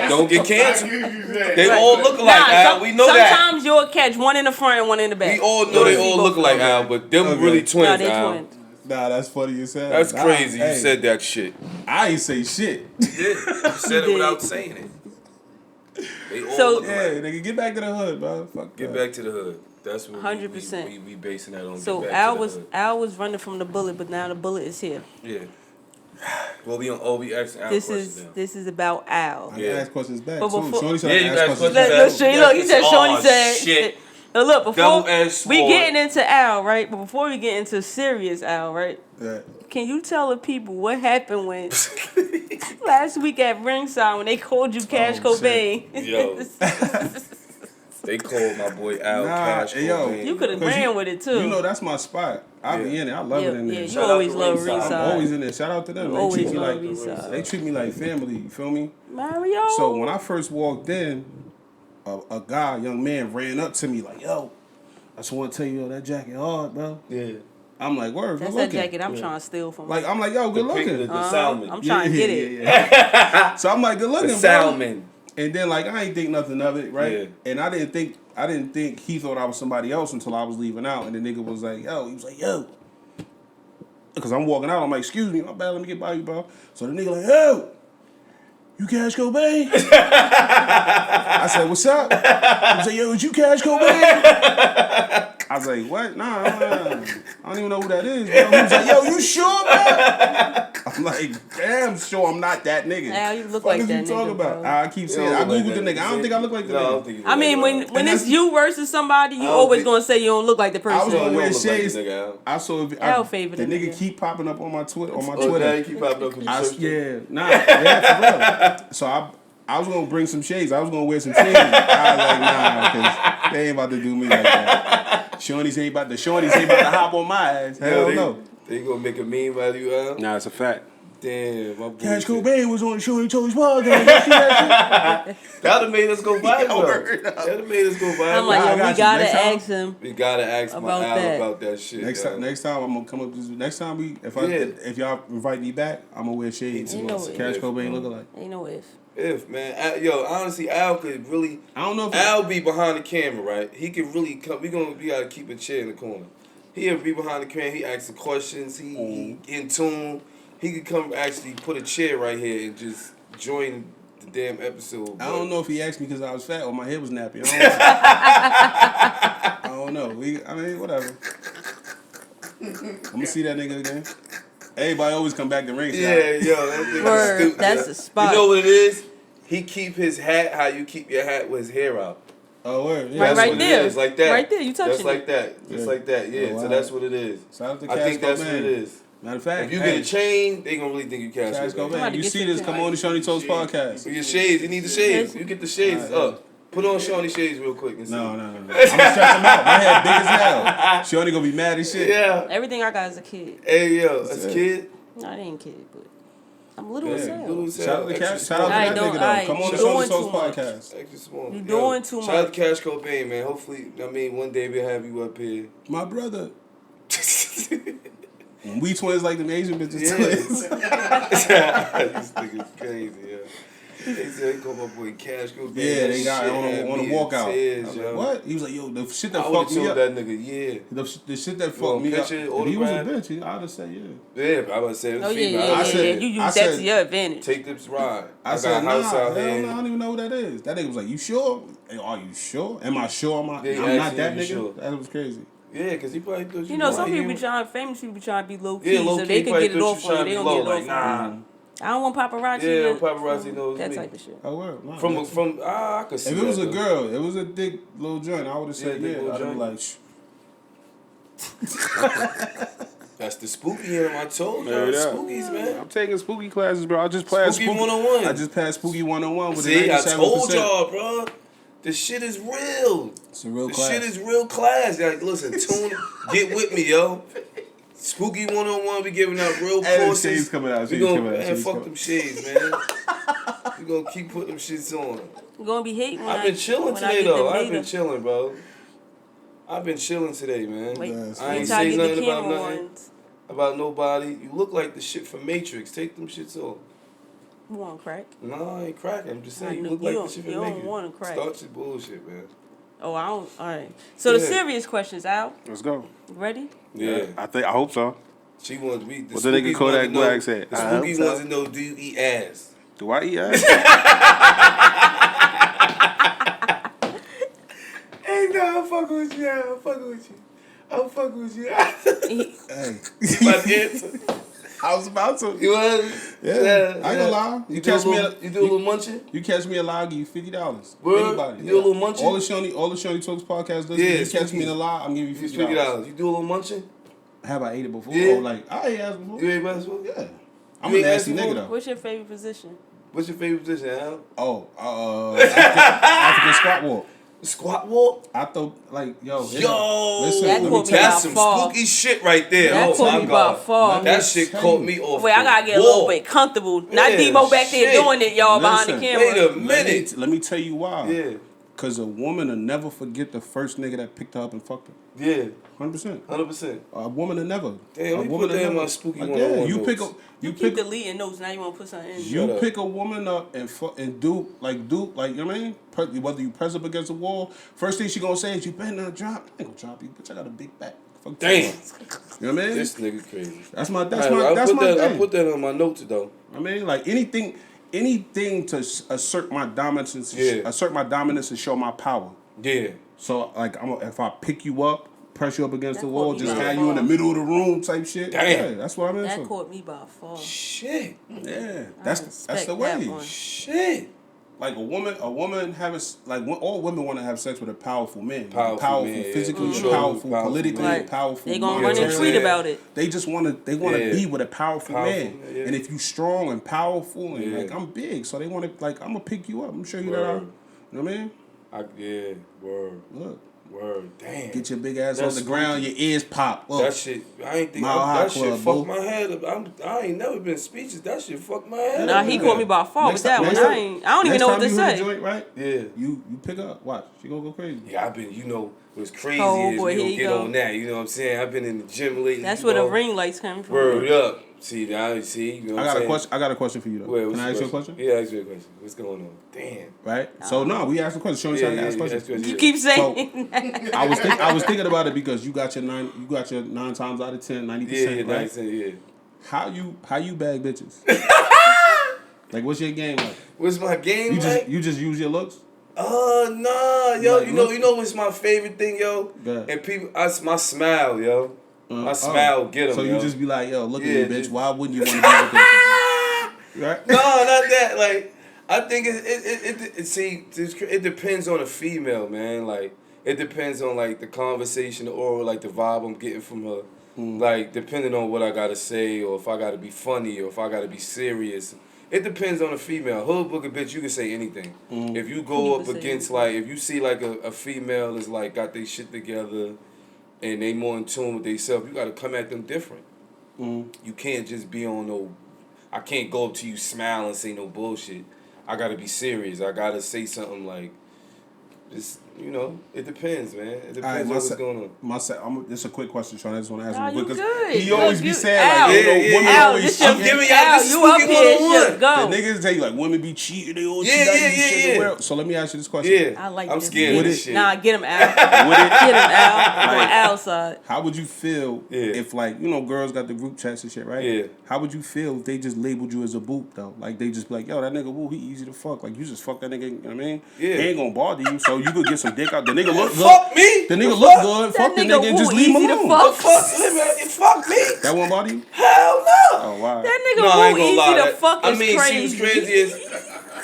Don't get canceled. They all look alike, Al. We know that. Sometimes you'll catch one in the front and one in the back. We all know they all look alike, Al, but them really twins, Nah, they Al. twins. Nah, that's funny you said. That's crazy. You said that shit. I ain't say shit. You said it without saying it. They all look alike. Yeah, nigga, get back to the hood, bro. Fuck Get back to the hood. That's what 100%. We basing that on. So Al was running from the bullet, but now the bullet is here. Yeah. Well, we asking Al questions now. This is about Al. I can ask questions back, but too. before, Shorty said you I got ask questions questions back. Look, he said, Shorty said. Shit. Now look, before we sword. getting into Al, right? But before we get into serious Al, right? Yeah. Can you tell the people what happened when last week at ringside when they called you Cash Cobain? Yo. They called my boy Al Cash Cobain. You could have ran with it too. You know that's my spot. I be in it. I love it in there. Yeah, you always love ringside. I'm always in there. Shout out to them. They treat me like family. You feel me? Mario. So when I first walked in, a young man ran up to me like, "Yo, I just want to tell you, that jacket hard, bro." Yeah. I'm like, word, that's good that looking. jacket I'm trying to steal from. Like, I'm like, yo, good looking. The salmon. I'm trying to get it. Yeah. So I'm like, good looking, the salmon. Bro. And then like I ain't think nothing of it, right? Yeah. And I didn't think he thought I was somebody else until I was leaving out, and the nigga was like, yo. Because I'm walking out, I'm like, excuse me, my bad, let me get by you, bro. So the nigga like, yo, you Cash Cobain? I said, what's up? He said, yo, is you Cash Cobain? I was like, what? Nah, I don't even know who that is, bro. He was like, yo, you sure, bro? I'm like, damn sure I'm not that nigga. Al, you look like that nigga. What you talking about? bro. I keep saying, I googled the nigga. I don't think I look like the nigga. I mean, when it's you versus somebody, you always gonna say you don't look like the person. I was gonna wear shades. Like I saw the nigga keep popping up on my Twitter. Now you keep popping up. Yeah, for real. So I was gonna bring some shades. I was gonna wear some shades. I was like, nah, because they ain't about to do me like that. Shorties ain't about to hop on my ass. Hell no. They gonna make a meme out of you, Al? Nah, it's a fact. Damn, my boy. Cash Cobain was on Shorty Toys podcast. That would have made us go viral. That would have made us go viral. I'm like, yo, we gotta ask him. We gotta ask about Al about that shit. Next time I'm gonna come up. Next time if y'all invite me back, I'm gonna wear shades. Cash Cobain look alike. Ain't no if. If, man, yo, honestly, Al could really. I don't know if Al be behind the camera, right? He could really come. We gotta keep a chair in the corner. He'll be behind the camera. He asks the questions. He in tune. He could come actually put a chair right here and just join the damn episode. I don't know if he asked me because I was fat or my head was nappy. I don't know. I mean, whatever. I'm gonna see that nigga again. Everybody always come back to ringside. Yeah, yo, that nigga stupid. That's the spot. You know what it is? He keep his hat how you keep your hat with his hair out. Oh, word. Yeah. Right, That's what there. It is. Like that. Right there, you touching Just like that. Just like that. Yeah. Oh, wow. So that's what it is. Shout out to I Cash think that's Cobain. what it is. Matter of fact, if you get a chain, they gonna really think you Cash Cobain. You see this? Come on to Shoney Toast podcast. Your shades. You need the shades. You get the shades up. Put on Shawnee shades real quick and see. No. I'm gonna stretch them out. My head big as hell. Shawnee gonna be mad as shit. Yeah. Everything I got is a kid. Hey, yo, as a kid? No, I ain't kid, but I'm little as hell. Shout out to that nigga though. Come on to Shoney Toast podcast. Extra small. You doing too much. Shout out to Cash Cobain, man. Hopefully, one day we'll have you up here. My brother. We twins like them Asian bitches twins. This nigga's crazy, yeah. They said he come up with cash go. Yeah, they got on the walkout. Tears, like, what? He was like, yo, the shit that fucked me up. that nigga, yeah. The shit that fucked me up. If he was a bitch, I'd have said yeah. Yeah, but I would say it was female. Yeah. You use that to your advantage. Take this ride. I said, nah, hell no, I don't even know who that is. That nigga was like, you sure? Are you sure? Am I sure? I'm not that nigga? Sure. That was crazy. Yeah, because he probably thought you know, some people be trying, famous people be trying to be low key, so they can get it off on you. They don't get it off on you. I don't want paparazzi. Yeah, paparazzi knows that me. type of shit. Oh, well. No, I could see if it was a girl, it was a thick little joint, I would have said, yeah. I'd have been like, That's the spooky in him. I told you. Spookies, man. I'm taking spooky classes, bro. I just passed Spooky 101. I just passed Spooky 101 with See, 97%. I told y'all, bro. The shit is real. It's a real class. The shit is real class. Like, listen, get with me, yo. Spooky 101, we giving out real courses. Shades coming out. Fuck them shades, man. We gonna keep putting them shits on. You gonna be hating. I've been chilling today, though. I've been chilling, bro. I've been chilling today, man. Wait, I ain't say nothing about nothing. About nobody. You look like the shit from Matrix. Take them shits off. You want crack? No, I ain't cracking. I'm just saying, you look like the shit from Matrix. You don't want to crack. Start your bullshit, man. Oh, I don't. All right. So the serious questions, Al. Let's go. You ready? Yeah. I hope so. She wants to be. What the nigga Kodak Black said? The spooky wants to know, do you eat ass? Do I eat ass? Hey, no, I'm fucking with you. I'm fucking with you. Hey. You about to answer? I was about to. You was? Yeah. I ain't gonna lie. You do a little munching? You catch me alive, I'll give you $50. Word? Anybody. You do a little munching? All the Shoney Talks podcast does. You catch me in a lie, I'm giving you $50. You do a little munching? Have I ate it before? Yeah. Or like, I ate ass before. You ate ass before? Yeah. I'm a nasty nigga though. What's your favorite position? What's your favorite position, Al? Oh, African squat walk. Squat walk? I thought, like, listen, that let me that's some spooky shit right there. That caught me by far. That shit caught me off. Wait, I gotta get a little bit comfortable. Not Demo back there doing it, y'all, behind the camera. Wait a minute. Let me tell you why. Yeah. Because a woman will never forget the first nigga that picked her up and fucked her. Yeah. 100%. 100%. A woman will never. Damn, let me put that in my spooky 101 you notes. You keep deleting notes. Now you want to put something in. You pick a woman up and do like you know what I mean? Whether you press up against a wall, first thing she gonna say is, you better not drop. I ain't gonna drop you, bitch. I got a big back. Fuck damn. You know what I mean? This nigga crazy. That's my thing. I put that on my notes though. I mean, like anything to assert my dominance and show my power. Yeah. So like if I pick you up, press you up against the wall, just have you in the middle of the room type shit. Damn. Yeah, that's what I'm in. That caught me by far. Shit. Yeah. That's the way. Shit. Like a woman having all women want to have sex with a powerful man. Powerful man, physically, powerful, politically, powerful. They gonna run and tweet about it. They just want to be with a powerful man. Yeah. And if you strong and powerful and like I'm big, so they want to like I'm gonna pick you up. I'm gonna show you that out. You know what I mean? Word. Look. Word, damn. Get your big ass on the ground, your ears pop. Look. That shit, I ain't think that shit fucked my head up. I ain't never been speeches. That shit fucked my head up. Nah, he caught me by far with that one. I don't even know what to say. Joint, right? Yeah. You pick up, watch. She gonna go crazy. Yeah, I've been, what's crazy is we don't get on that. You know what I'm saying? I've been in the gym lately. That's where the ring lights come from. Word up. See, you know what I'm saying? I got a question for you though. Can I ask you a question? Yeah, ask you a question. What's going on? Damn. Right? So no, we asked a question. Show me how to ask questions. You keep saying that. I was thinking about it because you got your 9 times out of 10, 90%. Yeah, right? 90%, yeah. How you bag bitches? Like what's your game like? What's my game like? You just use your looks? Nah, yo. Like, you know what's my favorite thing, yo? And people, my smile, yo. My smile get them. So you just be like, yo, look at me, bitch. Why wouldn't you want to be with this? Right? No, not that. Like, I think it depends on the female, man. Like, it depends on like the conversation or like the vibe I'm getting from her. Like, depending on what I gotta say, or if I gotta be funny, or if I gotta be serious. It depends on the female. Hood book a bitch, you can say anything. If you go up against like, if you see like a female is like got their shit together, and they more in tune with themselves, you gotta come at them different. You can't just be on no. I can't go up to you, smile, and say no bullshit. I gotta be serious. I gotta say something like, just You know, it depends, man. It depends on what's going on. This is a quick question, Sean. I just want to ask Nah, him you because good. he always be saying Al, like, women Al, always I'm giving y'all this you up here, go. The niggas tell you like women be cheating, they all cheat. Yeah. So let me ask you this question. Yeah, I like I'm this. scared of this shit. Nah, get him out. Get him out. I'm on Al's side. How would you feel if like, you know, girls got the group chats and shit, right? Yeah. How would you feel if they just labeled you as a boop though? Like they just be like, yo, that nigga woo, he easy to fuck. Like you just fuck that nigga, you know what I mean? Yeah. He ain't gonna bother you, so you could get some dick out. The nigga look good. Fuck me. The nigga look good. Fuck the nigga and just leave him alone. Fuck me. That won't bother you? Hell no. Oh wow. That nigga woo easy to fuck is crazy. She was crazy as...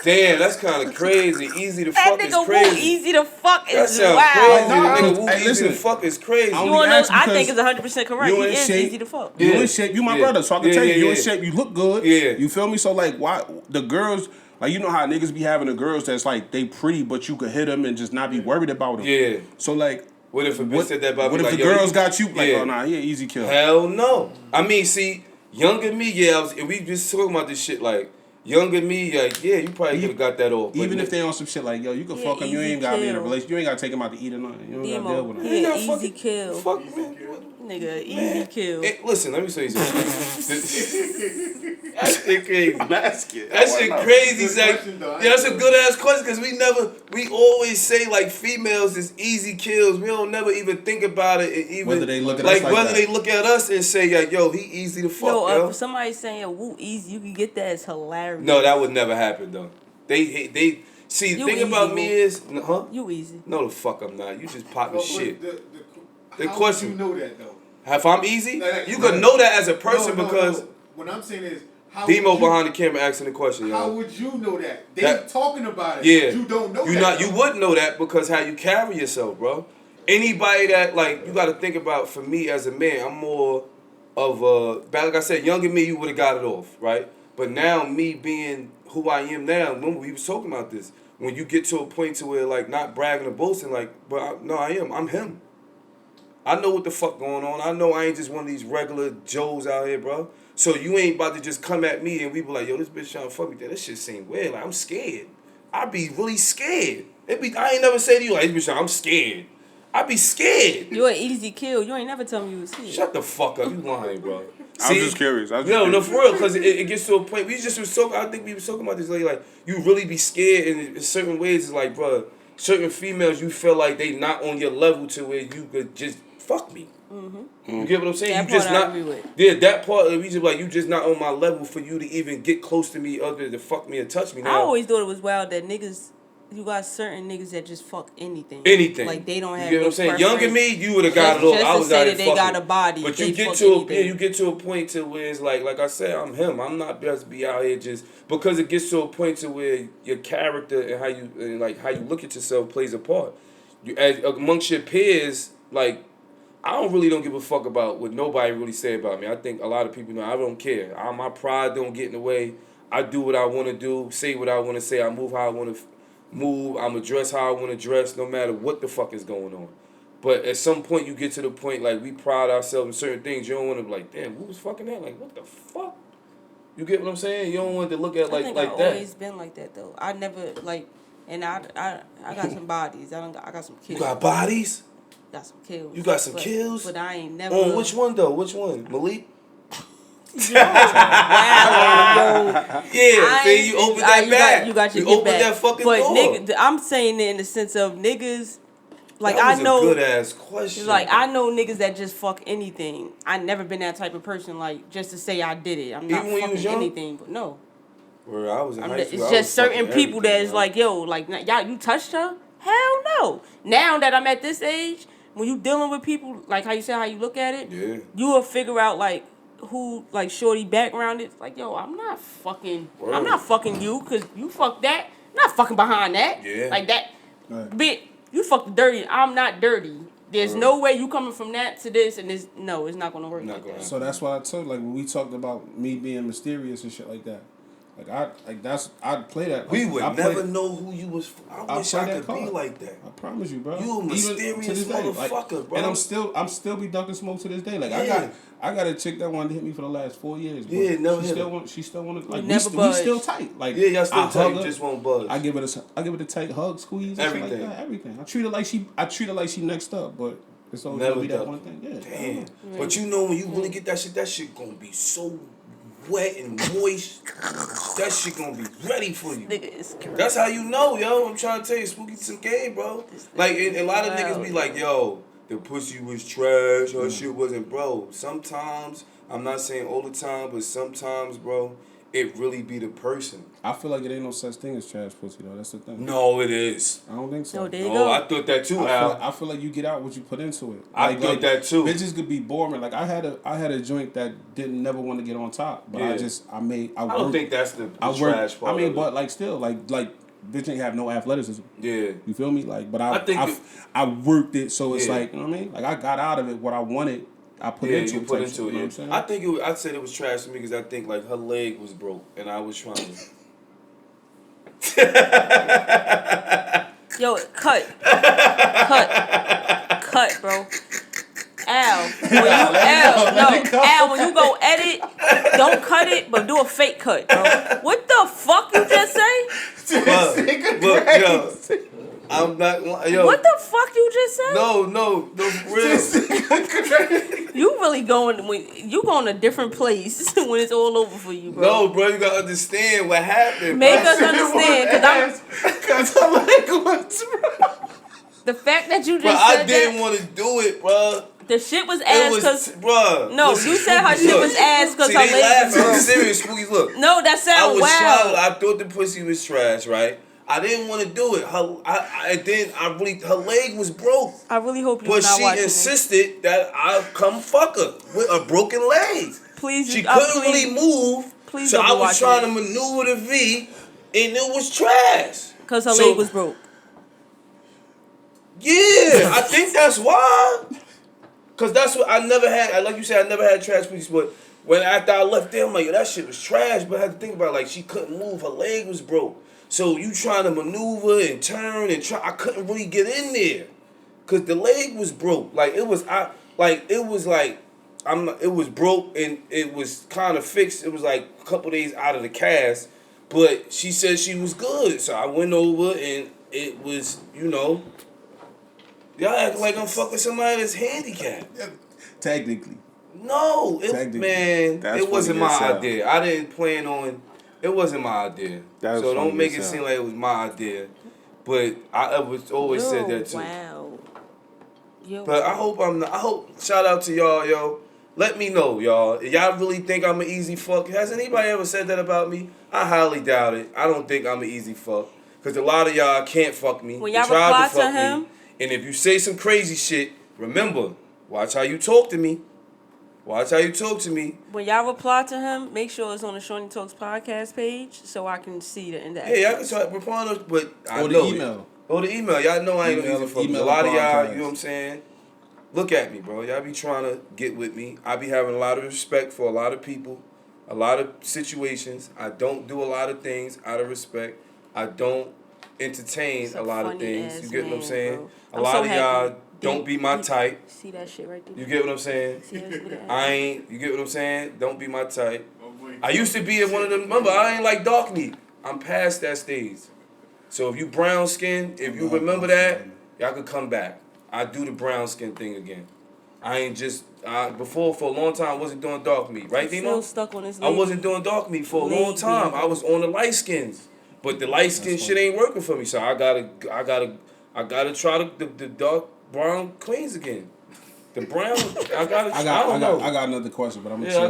Damn, that's kind of crazy. Easy to fuck is crazy. That nigga woo easy to fuck is that wild. crazy. Nigga woo easy to fuck is crazy. You wanna know, I think it's 100% correct. He is easy to fuck. You in shape. You my brother, so I can tell you. You in shape. You look good. Yeah. You feel me? So like, why the girls... Like, you know how niggas be having the girls that's like, they pretty, but you could hit them and just not be worried about them. Yeah. So, like... What if a bitch said that about me? What if like, the girls got you? Like, oh, nah, he an easy kill. Hell no. I mean, see, younger me, and we just talking about this shit, like, younger me, like, you probably could have got that off. Even if they on some shit like, yo, you can fuck him, you ain't got to be in a relationship. You ain't got to take him out to eat or nothing. You don't got to deal with him. Yeah, easy kill. Fuck, man. Nigga, easy kill. Hey, listen, let me say something. That shit crazy. That shit crazy, Zach. Yeah, that's a good ass question because we always say like females is easy kills. We don't never even think about it. And even whether they look at us like whether that. they look at us and say like, yo, he easy to fuck. Yo, if somebody's saying woo easy, you can get that as hilarious. No, that would never happen though. They see the thing about me is, you easy. No, the fuck I'm not. You just popping shit. The question. How would you know that though? If I'm easy, you could know that as a person because. What I'm saying is. Demo behind the camera asking the question. How would you know that? They talking about it. Yeah. You don't know that. You would know that because how you carry yourself, bro. Anybody that, like, you got to think about, for me as a man, I'm more of a, like I said, younger me, you would have got it off, right? But now, me being who I am now, remember we was talking about this, when you get to a point to where, like, not bragging or boasting, like, I'm him. I know what the fuck going on. I know I ain't just one of these regular Joes out here, bro. So you ain't about to just come at me and we be like, yo, this bitch trying to fuck me. That shit seem weird. Like, I'm scared. I be really scared. I ain't never say to you, like, this bitch, I'm scared. I be scared. You an easy kill. You ain't never tell me you was scared. Shut the fuck up. You lying, bro. I was just curious. No, for real, because it gets to a point. I think we was talking about this, like, you really be scared in certain ways. It's like, bro, certain females, you feel like they not on your level to where you could just fuck me. Mm-hmm. You get what I'm saying? That you just part not. I agree with. Yeah, that part of the reason, like, you just not on my level for you to even get close to me, other than fuck me and touch me. Now, I always thought it was wild that niggas. You got certain niggas that just fuck anything. Anything. Like they don't have. You get what I'm saying? Younger me, you would have got it all. I was out here fucking. They got a body. But you get to a point to where it's like I said, I'm him. I'm not just be out here just because it gets to a point to where your character and how you look at yourself plays a part. You as amongst your peers, like. I don't give a fuck about what nobody really say about me. I think a lot of people know I don't care. My pride don't get in the way. I do what I want to do, say what I want to say. I move how I want to move. I'm going to dress how I want to dress no matter what the fuck is going on. But at some point you get to the point like we pride ourselves in certain things. You don't want to be like, damn, who was fucking that? Like, what the fuck? You get what I'm saying? You don't want to look at like that. I've always been like that though. I never like, and I got some bodies. I got some kids. You got bodies? Got some kills. You got some kills? But I ain't never. On which one though? Which one? Malik? Wow, yeah, see, you opened that bag. You got your opened that fucking door. Nigga, I'm saying it in the sense of niggas. Like that was I know. A good ass question. Like I know niggas that just fuck anything. I never been that type of person. Like just to say I did it. I'm not fucking anything. But no. Where I was in high school, it's just certain people that is like, yo, like y'all, you touched her? Hell no. Now that I'm at this age, when you dealing with people, like how you say how you look at it, you will figure out like who like shorty background is. Like, yo, I'm not fucking you because you fuck that. I'm not fucking behind that. Yeah. Like that. Right. Bitch, you fuck dirty. I'm not dirty. There's no way you coming from that to this and this. No, it's not gonna work. So that's why I told like when we talked about me being mysterious and shit like that. I'd play that. We would never know who you was. I wish I could be like that. I promise you, bro. You a mysterious motherfucker, bro. And I'm still be ducking smoke to this day. Like I got a chick that wanted to hit me for the last 4 years. Bro. Yeah, never she still want to. Like we still tight. Like y'all still tight. You her, just won't buzz. I give it a tight hug, squeeze, everything. Like that, everything. I treat her like she next up, but it's always gonna be that one thing. Yeah. Damn. But you know when you really get that shit gonna be so wet and moist. That shit gonna be ready for you. That's how you know, yo. I'm trying to tell you, Spooky some game, bro. Like, and a lot of niggas be like, yo, the pussy was trash, or shit wasn't, bro. Sometimes, I'm not saying all the time, but sometimes, bro, it really be the person. I feel like it ain't no such thing as trash pussy, though. That's the thing. No, it is. I don't think so. No, there you go. I thought that too, Al. I feel like you get out what you put into it. I thought that too. Bitches could be boring. Like I had a joint that didn't never want to get on top, but I don't think that's the trash part. I mean, but like still, like bitch ain't have no athleticism. Yeah. You feel me? Like, but I worked it, so it's like, you know what I mean? Like I got out of it what I wanted. I put into it. You know what I'm saying? I think I'd say it was trash to me because I think like her leg was broke and I was trying to. Yo, cut, bro. Al, when you go edit, don't cut it, but do a fake cut, bro. What the fuck you just say? Look, yo, I'm not, yo. What the fuck you just said? No, real. You really going a different place when it's all over for you, bro. No, bro, you gotta understand what happened. Make us understand, cause I'm like, what's wrong? The fact that you just but said I didn't want to do it, bro. The shit was ass because... Bruh. No, listen, you said her shit was ass because her legs was broke. serious, Spooky, look. No, that sounds wild. I thought the pussy was trash, right? I didn't want to do it. Her leg was broke. I really hope you're not watching. But she insisted that I come fuck her with a broken leg. Please, she couldn't really move. Please, so I was trying to maneuver the V, and it was trash. Because her leg was broke. Yeah, I think that's why. Cause that's what I never had. Like you said, I never had trash pussy. But when after I left there, I'm like, yo, that shit was trash. But I had to think about it, like she couldn't move. Her leg was broke. So you trying to maneuver and turn and try. I couldn't really get in there, cause the leg was broke. Like it was broke and it was kind of fixed. It was like a couple days out of the cast. But she said she was good. So I went over and it was, you know. Y'all act like I'm fucking somebody that's handicapped. Technically. No, it wasn't my idea. I didn't plan on. It wasn't my idea. So don't make it seem like it was my idea. But I always said that too. Wow. Yo. But I hope. Shout out to y'all, yo. Let me know, y'all. Y'all really think I'm an easy fuck? Has anybody ever said that about me? I highly doubt it. I don't think I'm an easy fuck. Because a lot of y'all can't fuck me. When y'all reply to him. And if you say some crazy shit, remember, watch how you talk to me. Watch how you talk to me. When y'all reply to him, make sure it's on the Shorty Talks podcast page so I can see the interaction. Yeah, y'all can start replying us, but I know. The email. The email. Y'all know I ain't gonna use it for a lot of y'all, you know what I'm saying? Look at me, bro. Y'all be trying to get with me. I be having a lot of respect for a lot of people, a lot of situations. I don't do a lot of things out of respect. I don't entertain a lot of things. You get what I'm saying? Bro. A lot of y'all don't be my type. See that shit right there? You get what I'm saying? You get what I'm saying? Don't be my type. I used to be one of them. Remember, I ain't like dark meat. I'm past that stage. So if you brown skin, if you remember that, y'all could come back. I do the brown skin thing again. I ain't just before for a long time I wasn't doing dark meat, right, Dino? Still stuck on this. I wasn't doing dark meat for a long time. I was on the light skins, but the light skin shit ain't working for me. So I gotta try the dark brown queens again. The brown, I got another question, but I'm gonna chill.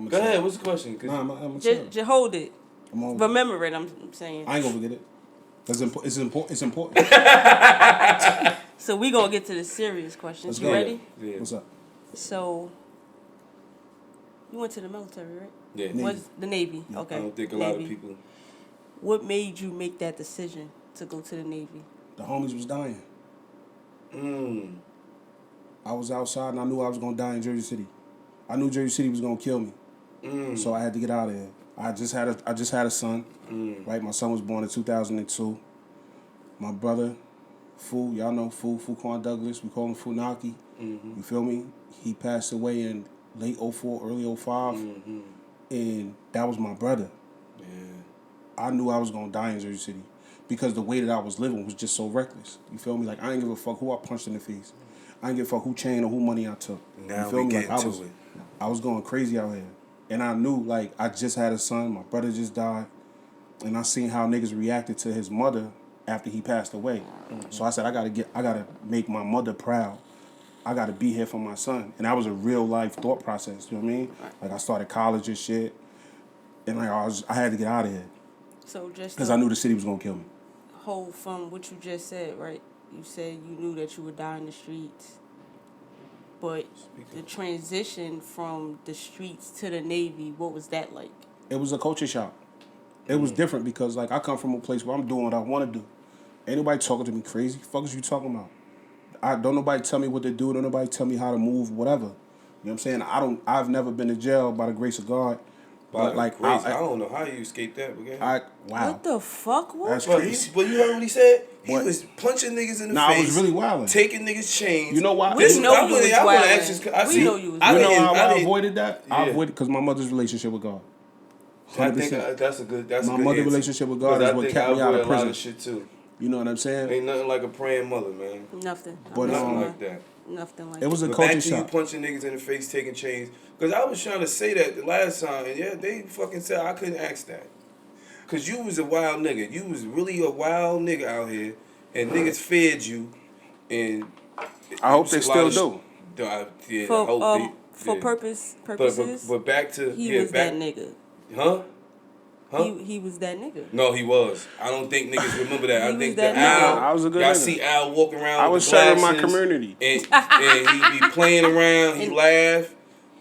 Go ahead. What's the question? I'm gonna chill. Just hold it. Remember it. I'm saying. I ain't gonna forget it. It's important. So we gonna get to the serious questions. You ready? Yeah. What's up? So you went to the military, right? Yeah. Was the Navy? Yeah. Okay. I don't think a lot of people. What made you make that decision to go to the Navy? The homies was dying. I was outside and I knew I was gonna die in Jersey City. I knew Jersey City was gonna kill me. So I had to get out of there. I just had a son. Right, my son was born in 2002. My brother, Fu, y'all know Fu Quan Douglas. We call him Funaki. You feel me? He passed away in late 04, early 05. And that was my brother. Yeah. I knew I was gonna die in Jersey City because the way that I was living was just so reckless. You feel me? Like I ain't give a fuck who I punched in the face. I ain't give a fuck who chained or who money I took. Now you feel we me? get Like to it. I was going crazy out here. And I knew, like, I just had a son. My brother just died. And I seen how niggas reacted to his mother after he passed away. So I said, I gotta make my mother proud. I gotta be here for my son. And that was a real life thought process, you know what I mean? Like I started college and shit. And like I had to get out of here. So just because I knew the city was gonna kill me. Whole from what you just said, right? You said you knew that you would die in the streets. But the transition from the streets to the Navy, what was that like? It was a culture shock. It was different because like I come from a place where I'm doing what I want to do. Ain't nobody talking to me crazy. Fuck is you talking about? Don't nobody tell me what to do. Don't nobody tell me how to move. Whatever. You know what I'm saying? I've never been to jail by the grace of God. But like I don't know how you escaped that. Wow. What the fuck? What? That's crazy. But you heard what he said? He What? was punching niggas in the face. I was really wilding. Taking niggas chains. You know why? We know you was wilding. We know you was You know wilding. how I avoided that? Yeah. I avoided because my mother's relationship with God. 100%. I think that's a good. That's my a good mother's answer. relationship with God is what kept me out of A lot prison. of shit too. You know what I'm saying? Ain't nothing like a praying mother, man. Nothing. But, Nothing like that. Nothing like It was that. a But culture back to you shock. punching niggas in the face, taking chains. Because I was trying to say that the last time, and yeah, they fucking said I couldn't ask that. Because you was a wild nigga. You was really a wild nigga out here, and niggas feared you, and I hope they still do. Yeah, For I hope they, for yeah. purposes, But back to he was that nigga. Huh? He was that nigga. No, he was. I don't think niggas remember that. I He think was that that Al. nigga. I was a good y'all nigga. see Al walk around. I with was the serving glasses, my community. and he be playing around. He laugh.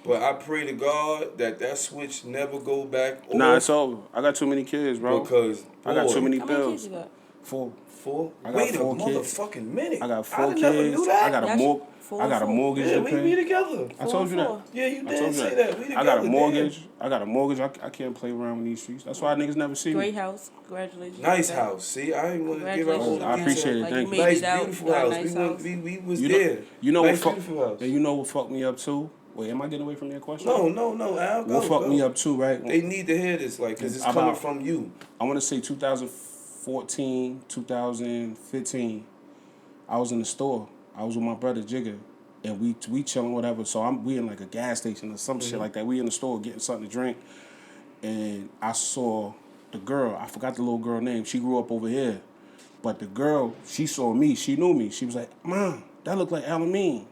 But I pray to God that switch never go back off. Nah, it's over. I got too many kids, bro. Because I got too many How many kids bills. you got? 4. I got Wait a 4 kids. motherfucking minute. I got 4 I never kids. knew that. I got a mortgage Yeah, to we pay. together. I told you that. Yeah, you I did told you say that. We together. I got a mortgage. Damn. I got a mortgage. I can't play around with these streets. That's why niggas never see me. Great house. Congratulations. Nice on that. house. See, I ain't want to give out all the I appreciate it. Like Thank you you. made Nice, it out. beautiful Got a house. nice house. We was You know, there. you know Nice, what beautiful house. And you know what fucked me up too? Wait, am I getting away from your question? No, Al. What fucked me up too, right? They need to hear this, like, because it's About- coming from you. I want to say 2014, 2015. I was in the store. I was with my brother Jigga, and we chilling whatever. So we in like a gas station or some shit like that. We in the store getting something to drink, and I saw the girl. I forgot the little girl name. She grew up over here, but the girl, she saw me. She knew me. She was like, "Mom, that look like ALIMEAN."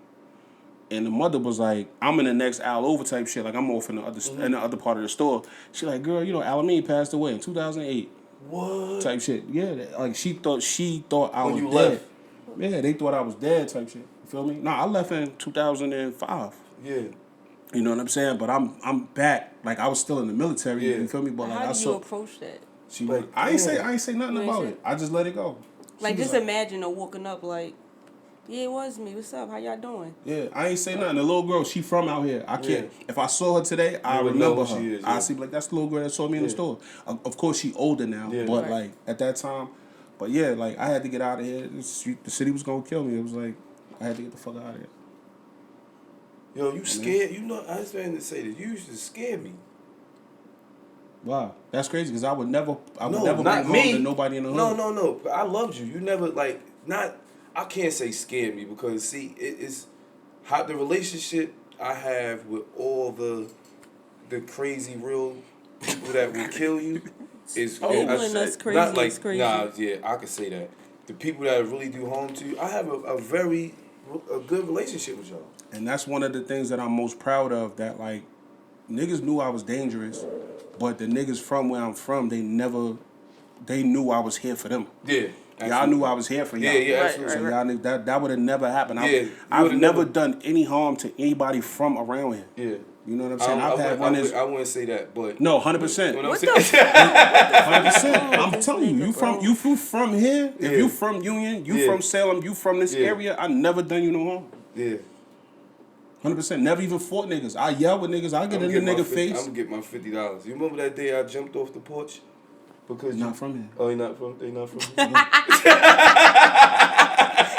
And the mother was like, "I'm in the next Al over type shit. Like I'm off in the other part of the store." She like, "Girl, you know ALIMEAN passed away in 2008." What? Type shit. Yeah, like she thought I When was you dead. left? Yeah, they thought I was dead type shit. You feel me? Nah, I left in 2005. Yeah. You know what I'm saying? But I'm back. Like I was still in the military. Yeah. You feel me? But like How I do you saw. approach that? She Like, like, I ain't say nothing You ain't about say- it. I just let it go. She Like was just imagine her walking up like, yeah, it was me. What's up? How y'all doing? Yeah, I ain't say nothing. The little girl, she from out here. I can't. Yeah. If I saw her today, I would know remember who her. she is, I yeah. see like that's the little girl that saw me in the Yeah. store. Of course, she older now, Yeah. but Right. like at that time, but yeah, like I had to get out of here. The city was gonna kill me. It was like I had to get the fuck out of here. Yo, you scared? You know, I was trying to say this. You used to scare me. Wow, that's crazy because I would never No, bring not home me. to nobody in the hood. No. I loved you. You never like not. I can't say scared me because see, it's how the relationship I have with all the crazy real people that will kill you is. Labeling us crazy not like is crazy. nah. Yeah, I could say that. The people that really do harm to you, I have a good relationship with y'all. And that's one of the things that I'm most proud of. That like niggas knew I was dangerous, but the niggas from where I'm from, they knew I was here for them. Yeah. Y'all knew I was here for y'all. Yeah, Right, absolutely. So y'all knew that would have never happened. Yeah, I've never done any harm to anybody from around here. Yeah. You know what I'm saying? I wouldn't say that, but No, 100%. What I'm What saying- the 100%. I'm This telling you, nigga, you from here. If Yeah. you from Union, you Yeah. from Salem, you from this Yeah. area. I never done you no harm. Yeah. 100%. Never even fought niggas. I yell with niggas. I get in the nigga face. I'm gonna get my $50. You remember that day I jumped off the porch? Because not from here. Oh, you're not from here?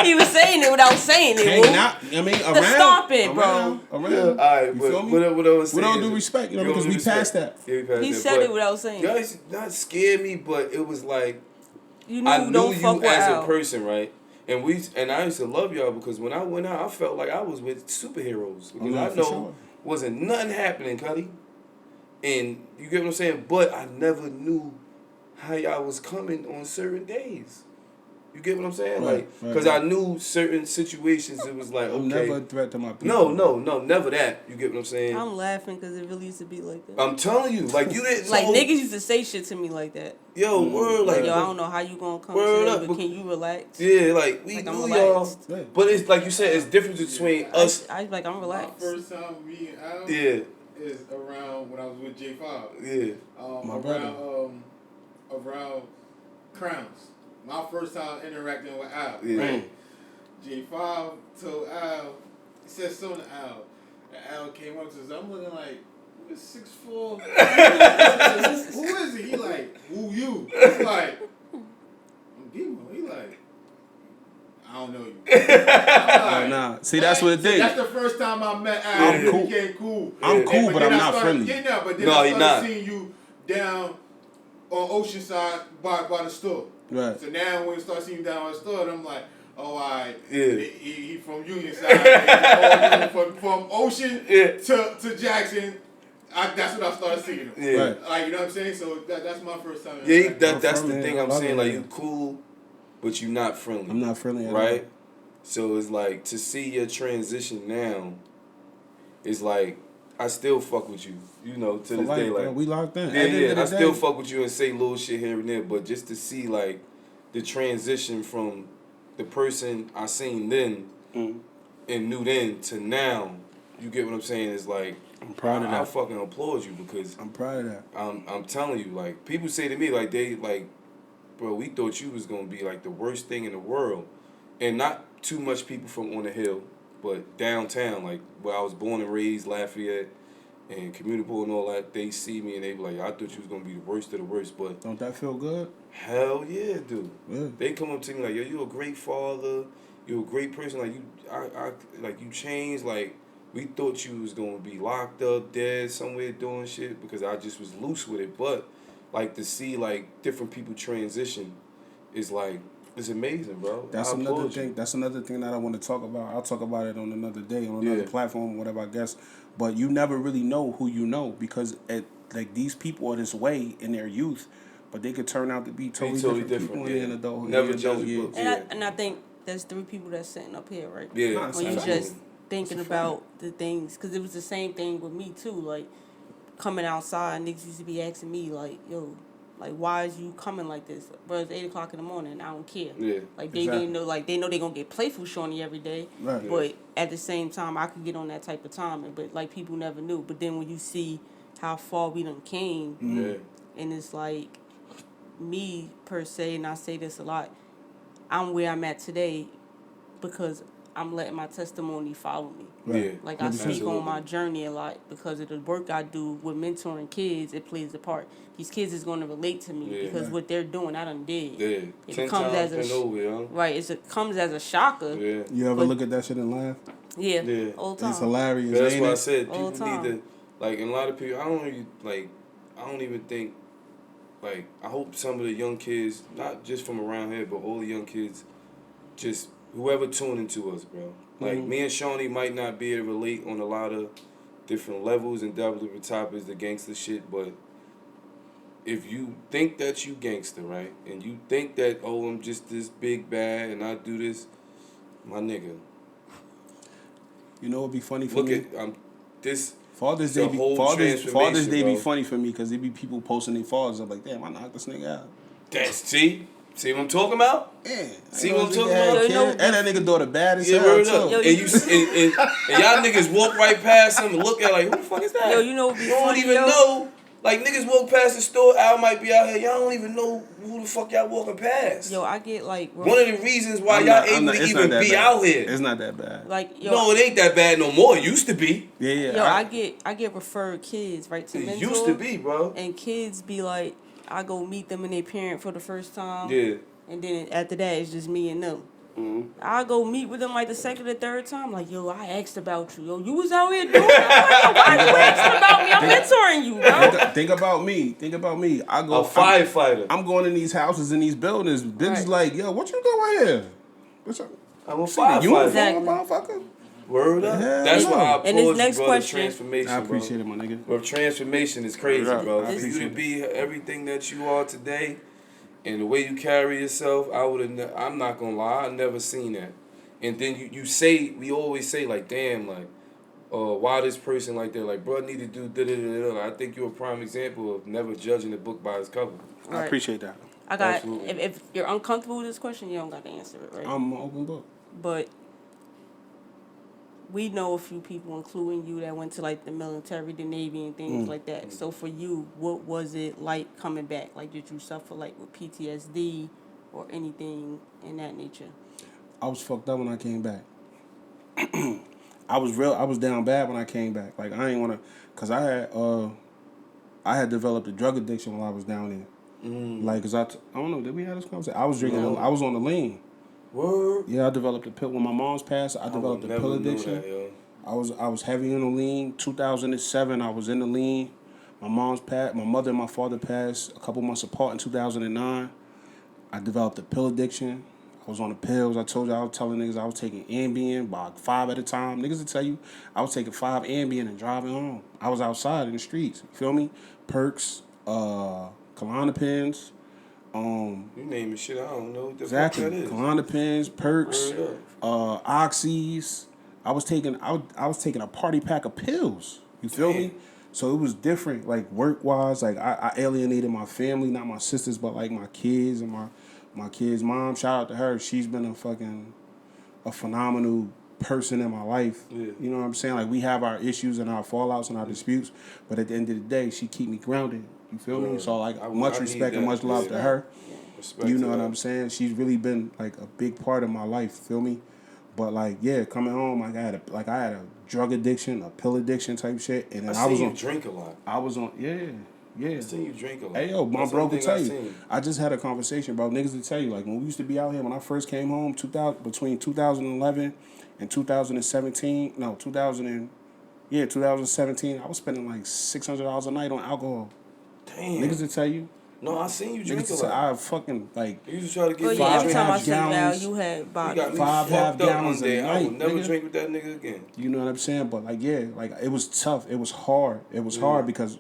He was saying it without saying it. Around. Stop it, bro. Around. Yeah, all right, you feel me? What I was saying, we don't do respect, because we passed that. Yeah, we passed he that. said it without saying it. Guys, not scared me, but it was like I knew you as a person, right? And I used to love y'all because when I went out, I felt like I was with superheroes because I know wasn't nothing happening, Cuddy. And you get what I'm saying? But I never knew how y'all was coming on certain days. You get what I'm saying? Right, because I knew certain situations. It was like, okay. I'm never a threat to my people. No, never that. You get what I'm saying? I'm laughing because it really used to be like that. I'm telling you, like you didn't. Like niggas used to say shit to me like that. Yo, word, like yo, I don't know how you gonna come word to up, me, but can you relax? Yeah, like we knew y'all, but it's like you said, it's difference between us. I like I'm relaxed. My first time me and Al is around when I was with J5. Yeah, my brother. Around Crowns. My first time interacting with Al. Yeah. Right? J5 told Al, he said something to Al. And Al came up to us. I'm looking like, who is 6'4"? Who is it? He like, who you? I'm like, I'm Demo. He like, I don't know you. Like, nah. See, that's what it did. That's the first time I met Al. I'm cool. Became cool. I'm cool, but I'm not friendly. Yeah, but then I started seeing you down on Oceanside by the store. Right. So now when we start seeing you down at the store, I'm like, oh, yeah. He from Union Side. from Ocean to Jackson. That's what I started seeing him. Yeah. Right. Like, you know what I'm saying? So that's my first time. Yeah, that's the thing I'm saying. Like, you cool, but you not friendly. I'm not friendly at right? all. So it's like, to see your transition now, is like, I still fuck with you, to this day. Like, bro, we locked in. Yeah, I still fuck with you and say little shit here and there, but just to see like the transition from the person I seen then and knew then to now, you get what I'm saying? Is like, I'm proud of that. I fucking applaud you because I'm proud of that. I'm telling you, like, people say to me like bro, we thought you was gonna be like the worst thing in the world, and not too much people from on the hill. But downtown, like where I was born and raised, Lafayette and Community Pool and all that, they see me and they be like, I thought you was gonna be the worst of the worst. But don't that feel good? Hell yeah, dude. Yeah. They come up to me like, yo, you a great father, you a great person. Like like you changed. Like we thought you was gonna be locked up, dead somewhere doing shit because I just was loose with it. But like to see like different people transition is like. It's amazing, bro. That's another thing. That's another thing that I want to talk about. I'll talk about it on another day, on another platform, whatever, I guess. But you never really know who you know because like these people are this way in their youth, but they could turn out to be totally different people in adulthood. Never judge books. And I think there's 3 people that's sitting up here, right? Yeah. When you just thinking about the things, because it was the same thing with me too. Like coming outside, niggas used to be asking me like, yo. Like, why is you coming like this? Bro, it's 8 o'clock in the morning. I don't care. Yeah. Like, they didn't know. Like, they know they're going to get playful shorty every day. Right. But at the same time, I could get on that type of timing. But, like, people never knew. But then when you see how far we done came, and it's like, me, per se, and I say this a lot, I'm where I'm at today because I'm letting my testimony follow me. Right. Yeah. Like, I speak on my journey a lot because of the work I do with mentoring kids. It plays a part. These kids is going to relate to me because what they're doing, I done did. Yeah. It comes as right. It comes as a shocker. Yeah. You ever look at that shit and laugh? Yeah. Yeah. All the time. It's hilarious. But that's why I said people need to like, and a lot of people. I don't even think. Like, I hope some of the young kids, not just from around here, but all the young kids, just whoever tuning to us, bro. Like, me and Shawnee might not be able to relate on a lot of different levels and different topics, the gangster shit, but if you think that you gangster, right, and you think that, oh, I'm just this big bad and I do this, my nigga. You know what'd be funny for me? This Father's Day be funny for me because there be people posting their fathers. I'm like, damn, I knocked this nigga out. See what I'm talking about? Yeah. See what I'm talking about? And that nigga daughter bad as hell, too. And y'all niggas walk right past him and look at like, who the fuck is that? Yo, you know what be funny, don't even know Like, niggas walk past the store, Al might be out here, y'all don't even know who the fuck y'all walking past. Yo, I get like... One of the reasons why y'all able to even be out here. It's not that bad. Like, yo, no, it ain't that bad no more. It used to be. Yeah. Yo, I get referred kids, right, to mentor. It used to be, bro. And kids be like, I go meet them and their parent for the first time. Yeah. And then after that, it's just me and them. Mm-hmm. I go meet with them like the second or third time. Like, yo, I asked about you. Yo, you was out here doing it. I'm like, why you asking about me? I'm mentoring you, bro. Think about me. I go a firefighter. I'm going in these houses in these buildings. Bitches like, yo, what you doing here? I'm a firefighter. Exactly. Motherfucker. Word up. Yeah, That's why I And this applaud next you, brother. question, Transformation, I appreciate it, my nigga. Bro, transformation is crazy, Word up. bro. I For you to appreciate be everything that you are today, and the way you carry yourself, I'm not gonna lie, I never seen that. And then you say, we always say like, damn, like, why this person like that? Like, bro, need to do da-da-da-da. Like, I think you're a prime example of never judging a book by its cover. I appreciate that. I got. Absolutely. If you're uncomfortable with this question, you don't got to answer it, right? I'm an open book. But we know a few people, including you, that went to like the military, the Navy, and things like that. So for you, what was it like coming back? Like, did you suffer like with PTSD or anything in that nature? I was fucked up when I came back. I was down bad when I came back. Like, I ain't wanna, cause I had developed a drug addiction while I was down there. Like, cause I don't know, did we have this conversation? I was drinking. No. I was on the lean. Word. Yeah, I developed a pill when my mom's passed. I developed a pill addiction. That, yo. I was heavy on the lean. 2007, I was in the lean. My mom's passed. My mother and my father passed a couple months apart in 2009. I developed a pill addiction. I was on the pills. I told you, I was telling niggas I was taking Ambien by 5 at a time. Niggas would tell you I was taking 5 Ambien and driving home. I was outside in the streets. You feel me? Perks, Klonopins. You naming shit, I don't know what the Exactly. fuck that is. Klonopins, Perks, Oxys. I was taking a party pack of pills. You feel me? So it was different, like work wise. Like I alienated my family, not my sisters, but like my kids and my kids' mom. Shout out to her. She's been a phenomenal person in my life. Yeah. You know what I'm saying? Like, we have our issues and our fallouts and our disputes, but at the end of the day, she keep me grounded. You feel me? So like, much respect and much love to her. Respect You know what her. I'm saying? She's really been like a big part of my life. Feel me? But like, yeah, coming home, like I had a drug addiction, a pill addiction type shit, and then I was you on. Drink a lot. I was on. Yeah. I seen you drink a lot. Hey, yo, my That's bro one can thing tell I you. seen. I just had a conversation, bro. Niggas to tell you, like, when we used to be out here, when I first came home, between 2011 and 2017, 2017, I was spending like $600 a night on alcohol. Damn. Niggas to tell you. No, I seen you drink a Niggas lot. I fucking, like, You used to try to get Well, me yeah, to every drink. time I 5.5 see Al, gallons. you had You body. got me 5.5 fucked up one gallons a day. I will night, never nigga. drink with that nigga again. You know what I'm saying? But like, yeah, like it was tough. It was hard. It was hard because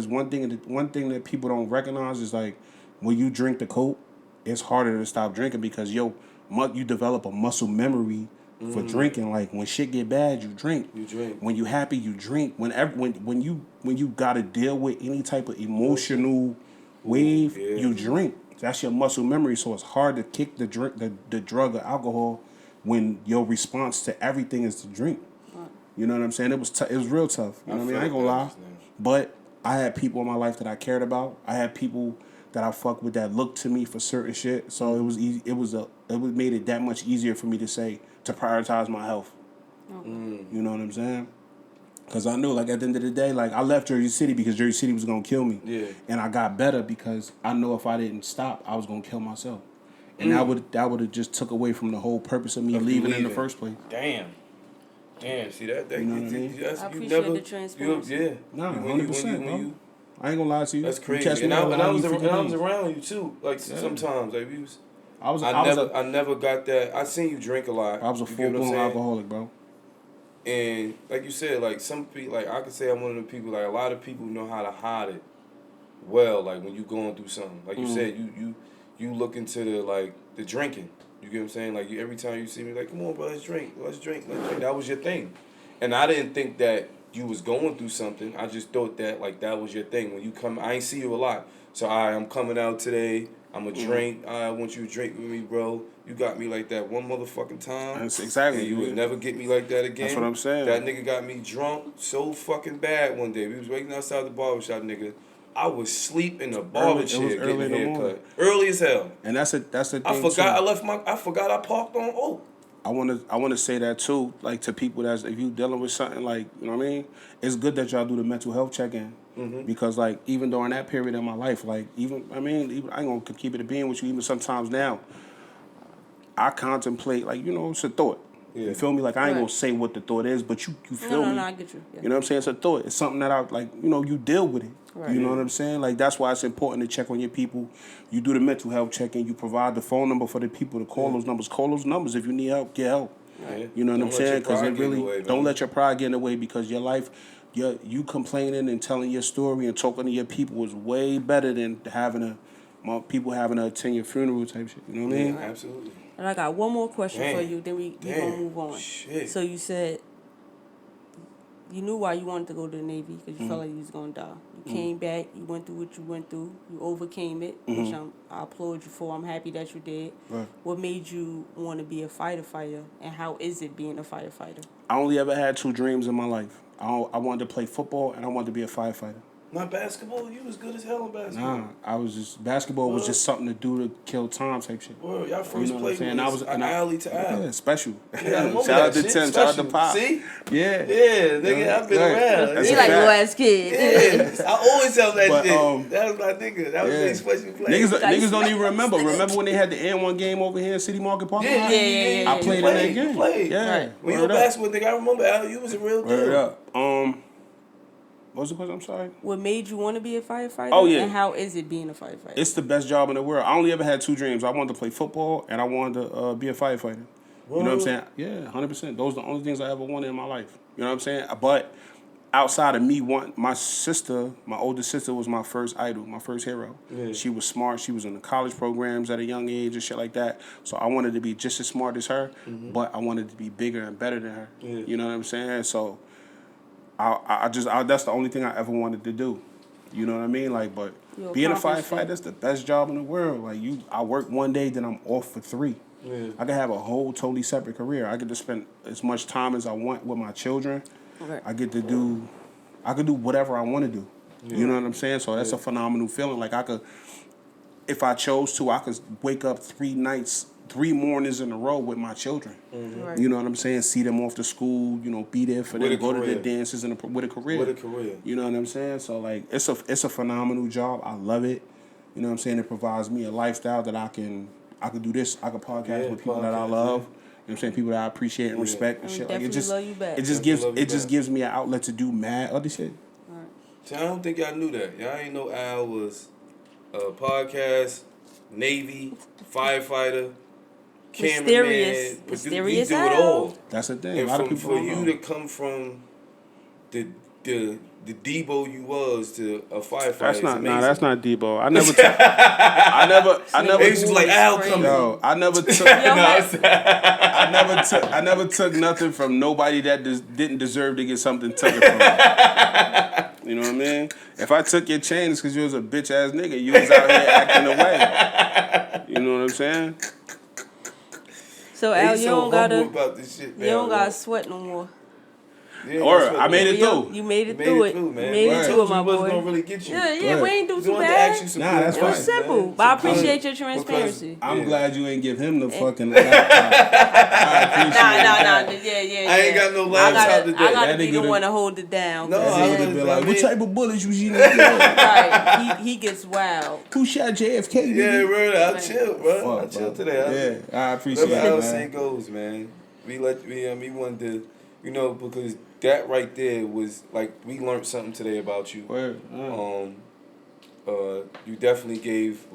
one thing that people don't recognize is like when you drink the coke, it's harder to stop drinking because you develop a muscle memory for drinking. Like when shit get bad, you drink. You drink. When you happy, you drink. When you gotta deal with any type of emotional wave, yeah. you drink. That's your muscle memory. So it's hard to kick the drug or alcohol when your response to everything is to drink. You know what I'm saying? It was real tough. You know what I mean? I ain't gonna lie. But I had people in my life that I cared about. I had people that I fuck with that looked to me for certain shit. So it was easy. It made it that much easier for me to prioritize my health. You know what I'm saying? Because I knew, like, at the end of the day, like, I left Jersey City because Jersey City was going to kill me. Yeah. And I got better because I know if I didn't stop, I was going to kill myself. And that would have just took away from the whole purpose of me leaving in the first place. Damn, see that? You know what I mean? I appreciate the transparency. Yeah. Nah, When 100%, bro. I ain't going to lie to you. That's You crazy. catch me And I online, was you 50 days. around you too. Like sometimes, like we was. I never got that. I seen you drink a lot. was a You get what I'm full-blown saying? alcoholic, bro. And like you said, like some people, like I could say I'm one of the people. Like a lot of people know how to hide it well. Like when you going through something, like you said, you look into the drinking. You get what I'm saying? Like every time you see me, like, come on, bro, let's drink. That was your thing, and I didn't think that you was going through something. I just thought that like that was your thing. When you come, I ain't see you a lot, so I'm coming out today. I'm a drink. I want you to drink with me, bro. You got me like that one motherfucking time. That's exactly. And you would never get me like that again. That's what I'm saying. That nigga got me drunk so fucking bad one day. We was waiting outside the barbershop, nigga. I was asleep in the barber chair getting a haircut. Early as hell. And that's the thing. I forgot I parked on Oak. I wanna say that too, like to people that's if you dealing with something like, you know what I mean, it's good that y'all do the mental health check-in. Because like even during that period in my life, like even I ain't gonna keep it a being with you, even sometimes now, I contemplate like, you know, it's a thought. Yeah. You feel me? Like I ain't gonna say what the thought is, but you feel me? No, I get you. Yeah. You know what I'm saying? It's a thought. It's something that I like, you know, you deal with it. Right. You know what I'm saying? Like that's why it's important to check on your people. You do the mental health check-in. You provide the phone number for the people to call those numbers. Call those numbers if you need help. Get help. Right. You know what I'm saying? Because it really don't let your pride get in the way because your life, you complaining and telling your story and talking to your people is way better than having people having to attend your funeral type shit. You know what I mean? Absolutely. And I got one more question for you. Then we gonna move on. Shit. So you said. You knew why you wanted to go to the Navy because you felt like you was gonna die. You came back. You went through what you went through. You overcame it, which I applaud you for. I'm happy that you did. Right. What made you want to be a fighter, and how is it being a firefighter? I only ever had 2 dreams in my life. I wanted to play football and I wanted to be a firefighter. Not basketball? You was good as hell in basketball. Nah, I was just basketball was just something to do to kill time type shit. Well, y'all first played with alley to alley. Yeah, special. Yeah, shout out to Tim, shout out to Pop. See? Yeah. Yeah, nigga, I've been around. He like little ass kid. Yeah, I always tell that shit. That was my nigga. That was the special play. Niggas don't even remember. Remember when they had the N1 game over here in City Market Park? Yeah. I played in that game. You played. Yeah. Right. When you were basketball nigga, I remember Al, you was a real deal. What was the question? I'm sorry. What made you want to be a firefighter? Oh, yeah. And how is it being a firefighter? It's the best job in the world. I only ever had 2 dreams. I wanted to play football and I wanted to be a firefighter. Whoa. You know what I'm saying? Yeah, 100%. Those are the only things I ever wanted in my life. You know what I'm saying? But outside of me, my older sister was my first idol, my first hero. Yeah. She was smart. She was in the college programs at a young age and shit like that. So I wanted to be just as smart as her, but I wanted to be bigger and better than her. Yeah. You know what I'm saying? So I that's the only thing I ever wanted to do. You know what I mean? Like, but being a firefighter, that's the best job in the world. Like I work one day, then I'm off for 3. Yeah. I could have a whole totally separate career. I get to spend as much time as I want with my children. Okay. I could do whatever I want to do. Yeah. You know what I'm saying? So that's a phenomenal feeling. Like if I chose to, I could wake up 3 mornings in a row with my children. Right. You know what I'm saying? See them off to school, you know, be there for them, go to the dances with a career. With a career. You know what I'm saying? So like it's a phenomenal job. I love it. You know what I'm saying? It provides me a lifestyle that I can do this. I can podcast with people that I love. You know what I'm saying? People that I appreciate and respect and shit. Like it just gives me an outlet to do mad other shit. Right. See, I don't think y'all knew that. Y'all ain't know Al was a podcast, Navy, firefighter, cameraman, mysterious we do it all. That's the thing. And a lot of people for you to come from the Debo you was to a firefighter. That's not Debo. I never. It's like Al coming. No, I never took nothing from nobody that didn't deserve to get something taken from me. You know what I mean? If I took your chain, it's because you was a bitch ass nigga. You was out here acting away. You know what I'm saying? So Al, you don't gotta sweat no more. Yeah, or I made it through. You made it through it. Man. You made it through it, my boy. Wasn't gonna really get you. Yeah, we ain't do too bad. Nah, that's fine. It was simple, but I appreciate your transparency. I'm glad you ain't give him the fucking laptop. Nah. Yeah. I ain't got no laptop today. I gotta be the one to hold it down. No, I would have been like, what type of bullets you shooting? Right, he gets wild. Who shot JFK? Yeah, bro, I'll chill, bro. I'll chill today. Yeah, I appreciate it, man. That's how it goes, man. We wanted to, you know, because that right there was like we learned something today about you. Word. You definitely gave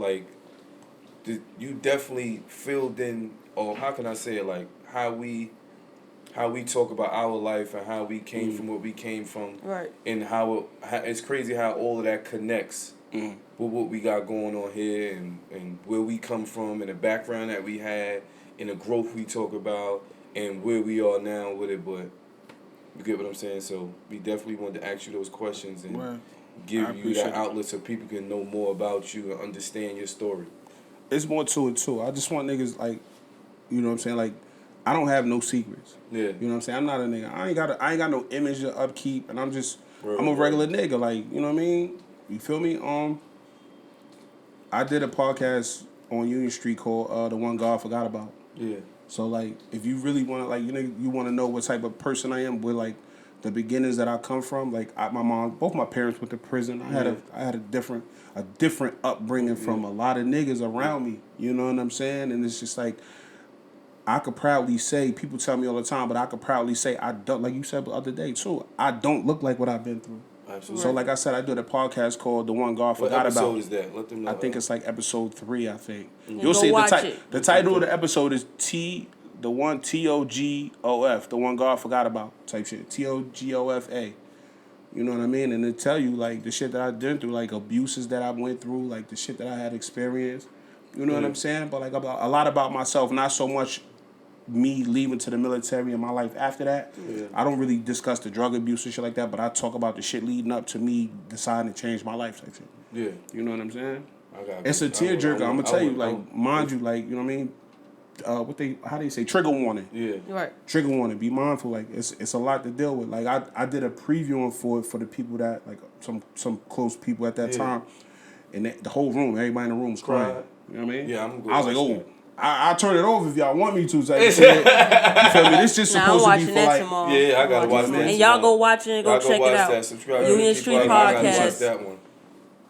you definitely filled in, or how can I say it, like how we talk about our life and how we came from what we came from, right? And how it's crazy how all of that connects with what we got going on here and where we come from and the background that we had and the growth we talk about and where we are now with it, but. You get what I'm saying? So we definitely wanted to ask you those questions and give you that outlet so people can know more about you and understand your story. It's more to it too. I just want niggas like, you know what I'm saying? Like, I don't have no secrets. Yeah. You know what I'm saying? I'm not a nigga. I ain't got no image or upkeep, and I'm a regular nigga. Like, you know what I mean? You feel me? I did a podcast on Union Street called The One God Forgot About. Yeah. So like, if you really want to, like, you want to know what type of person I am, with like the beginnings that I come from. Like, my mom, both my parents went to prison. I had a different upbringing from a lot of niggas around me. You know what I'm saying? And it's just like, I could proudly say, people tell me all the time, but I could proudly say I don't, like you said the other day too, I don't look like what I've been through. Absolutely. So like I said, I did a podcast called The One God Forgot About. What episode is that? Let them know. I think it's like episode 3, I think. Yeah, You'll see watch it. The title of the episode is TOGOF, The One God Forgot About type shit. TOGOFA. You know what I mean? And it tell you like the shit that I did through, like abuses that I went through, like the shit that I had experienced. You know what I'm saying? But like a lot about myself, not so much me leaving to the military and my life after that. Yeah. I don't really discuss the drug abuse and shit like that, but I talk about the shit leading up to me deciding to change my life type shit. Yeah. You know what I'm saying? It's a tearjerker. I'm gonna tell you, like, mind you, like, you know what I mean? How do you say, trigger warning? Yeah. Right. Trigger warning. Be mindful. Like, it's a lot to deal with. Like, I did a previewing for the people that, like, some close people at that time, and the whole room, everybody in the room was crying. You know what I mean? Yeah, I'm good. I was like, oh. I'll turn it off if y'all want me to. Like, you feel me? This just supposed to be for like... Tomorrow. Yeah, I gotta watch that. And y'all go watch it and go check it out. Union Street Podcast. I gotta watch that one.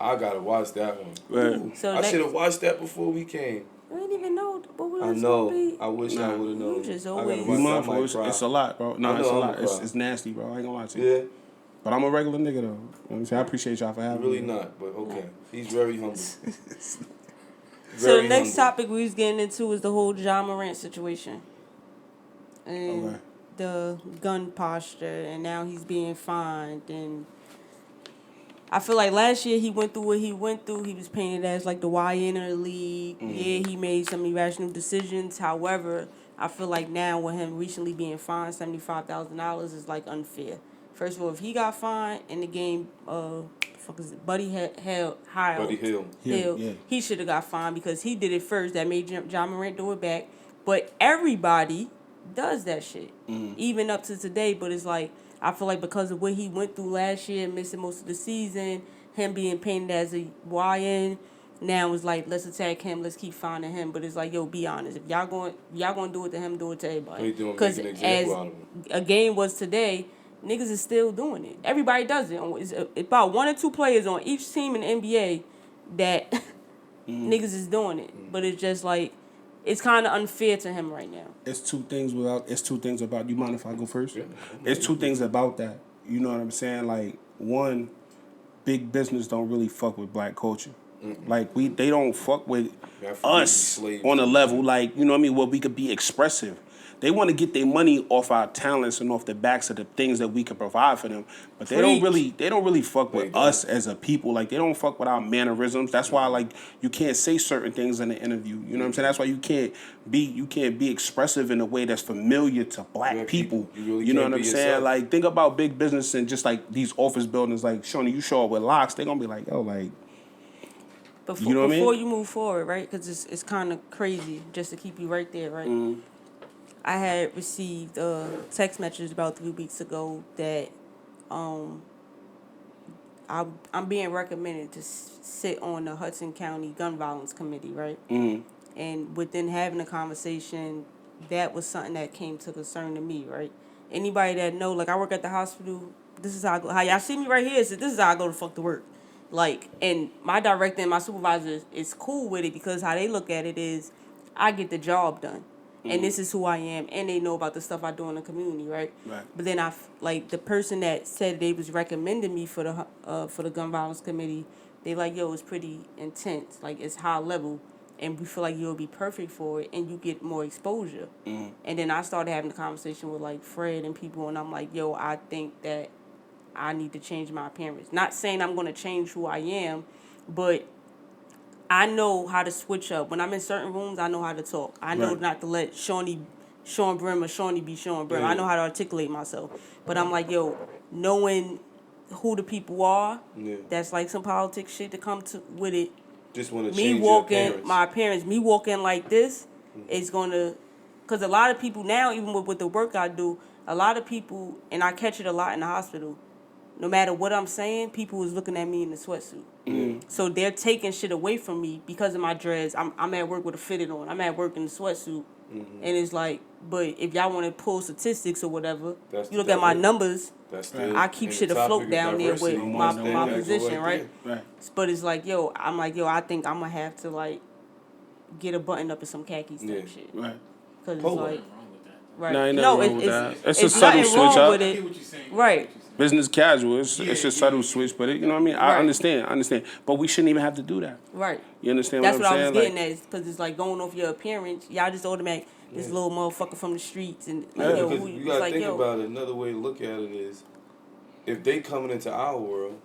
I gotta watch that one. Right. So I should have watched that before we came. I didn't even know what we I know. I wish I would have known. You just always... It's a lot, bro. No, it's a lot. It's nasty, bro. I ain't gonna lie to you. Yeah. But I'm a regular nigga, though. You know what I'm saying? I appreciate y'all for having me. Really not, but okay. He's very humble. So the next topic we was getting into is the whole Ja Morant situation. And the gun posture, and now he's being fined. And I feel like last year he went through what he went through. He was painted as like the YN of the league. Yeah, he made some irrational decisions. However, I feel like now with him recently being fined $75,000 is like unfair. First of all, if he got fined in the game, Buddy Hill. Yeah. He should have got fined because he did it first. That made Ja Morant do it back. But everybody does that shit, even up to today. But it's like, I feel like because of what he went through last year, missing most of the season, him being painted as a YN, now it's like, let's attack him, let's keep finding him. But it's like, yo, be honest. If y'all going to do it to him, do it to everybody. Because as a game was today, niggas is still doing it. Everybody does it. It's about 1 or 2 players on each team in the NBA that niggas is doing it. But it's just like, it's kind of unfair to him right now. It's two things about. You mind if I go first? Yeah. It's 2 things about that. You know what I'm saying? Like, one, big business don't really fuck with black culture. Like, they don't fuck with us on a level, like, you know what I mean, where we could be expressive. They want to get their money off our talents and off the backs of the things that we can provide for them. But they don't really fuck with us as a people. Like, they don't fuck with our mannerisms. That's why, like, you can't say certain things in the interview. You know what I'm saying? That's why you can't be expressive in a way that's familiar to black people. You know what I'm saying? Like, think about big business and just like these office buildings. Like, Shoney, you show up with locks, they gonna be like, oh, like. Before you move forward, right? Because it's kind of crazy just to keep you right there, right? I had received a text message about 3 weeks ago that I'm being recommended to sit on the Hudson County Gun Violence Committee, right? And within having a conversation, that was something that came to concern to me, right? Anybody that know, like, I work at the hospital, this is how I go. How y'all see me right here, so this is how I go to fuck to work. Like, and my director and my supervisor is cool with it because how they look at it is I get the job done. And this is who I am, and they know about the stuff I do in the community, right? But then the person that said they was recommending me for the gun violence committee, they like, yo, it's pretty intense, like it's high level, and we feel like you'll be perfect for it, and you get more exposure. And then I started having a conversation with like Fred and people, and I'm like, yo, I think that I need to change my appearance. Not saying I'm gonna change who I am, but I know how to switch up. When I'm in certain rooms, I know how to talk. I know not to let Sean Brim or Shawnee be Sean Brim. I know how to articulate myself. But I'm like, yo, knowing who the people are, that's like some politics shit to come to with it. Just want to change your appearance. My appearance, me walking like this is going to... Because a lot of people now, even with the work I do, a lot of people, and I catch it a lot in the hospital, no matter what I'm saying, people was looking at me in the sweatsuit. Mm-hmm. So they're taking shit away from me because of my dreads. I'm at work with a fitted on. I'm at work in the sweatsuit. Mm-hmm. And it's like, but if y'all want to pull statistics or whatever, That's you look at my numbers. That's I keep shit afloat down there with my position, right? Right. But it's like, I think I'm gonna have to like get a button up and some khakis type shit. Right. Because it's Polo. like, right? No, ain't No, nothing wrong with that. It's a nothing subtle switch wrong up. with I it. get what you're saying. Right. Business casual. It's a subtle switch, but you know what I mean. I Right. understand. But we shouldn't even have to do that. Right. You understand That's what what I'm I was saying? getting at, because it's like going off your appearance. Y'all just automatic this little motherfucker from the streets and like, Yeah, yo, because who, you it's gotta like, think yo, about it. Another way to look at it is, if they coming into our world,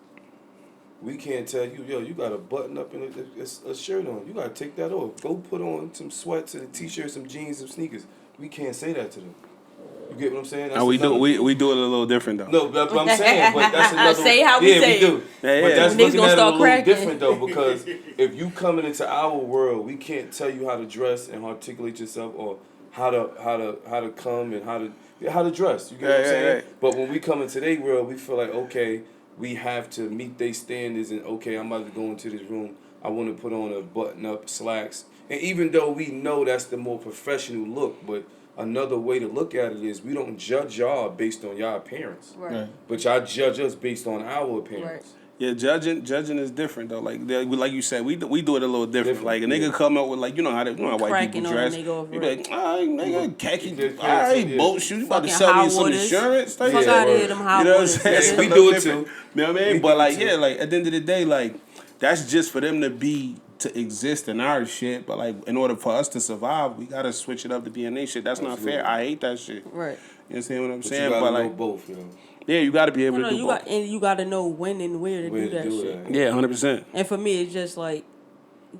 we can't tell you, yo, you got a button up and a shirt on. You gotta take that off. Go put on some sweats and a t-shirt, some jeans, some sneakers. We can't say that to them. You get what I'm saying? That's No, we do it a little different though. No, but I'm saying, but that's another. Say how we say we do. it. Yeah, But that's Niggas looking gonna at it a start little cracking. different though, because if you coming into our world, we can't tell you how to dress and articulate yourself, or how to come and how to dress. You get what I'm saying? Right. But when we come into their world, we feel like, okay, we have to meet their standards, and okay, I'm about to go into this room. I want to put on a button-up, slacks, and even though we know that's the more professional look, but another way to look at it is we don't judge y'all based on y'all appearance, right. but y'all judge us based on our appearance. Right. Yeah, judging is different though. Like you said, we do it a little different. Like a nigga come up with like you know how white Cracking people on dress. a nigga over You be like, all right, nigga, khaki, Yeah, all right, yeah. boat shoes. You about to Fucking sell me high some waters. insurance? Fuck Yeah, out of word. here, them high You know what I'm waters. saying? Yeah, It's we a do little it different. too. You know what I mean? We But do it like, too. yeah, like at the end of the day, like that's just for them to exist in our shit. But like, in order for us to survive, we gotta switch it up to be in their shit. That's not fair. I hate that shit. Right. You understand what I'm But saying? you gotta But know like, both, yo. yeah, you gotta be able No, to do you both. you gotta know when and where to Way do to that do shit. that. Yeah, 100%. And for me, it's just like,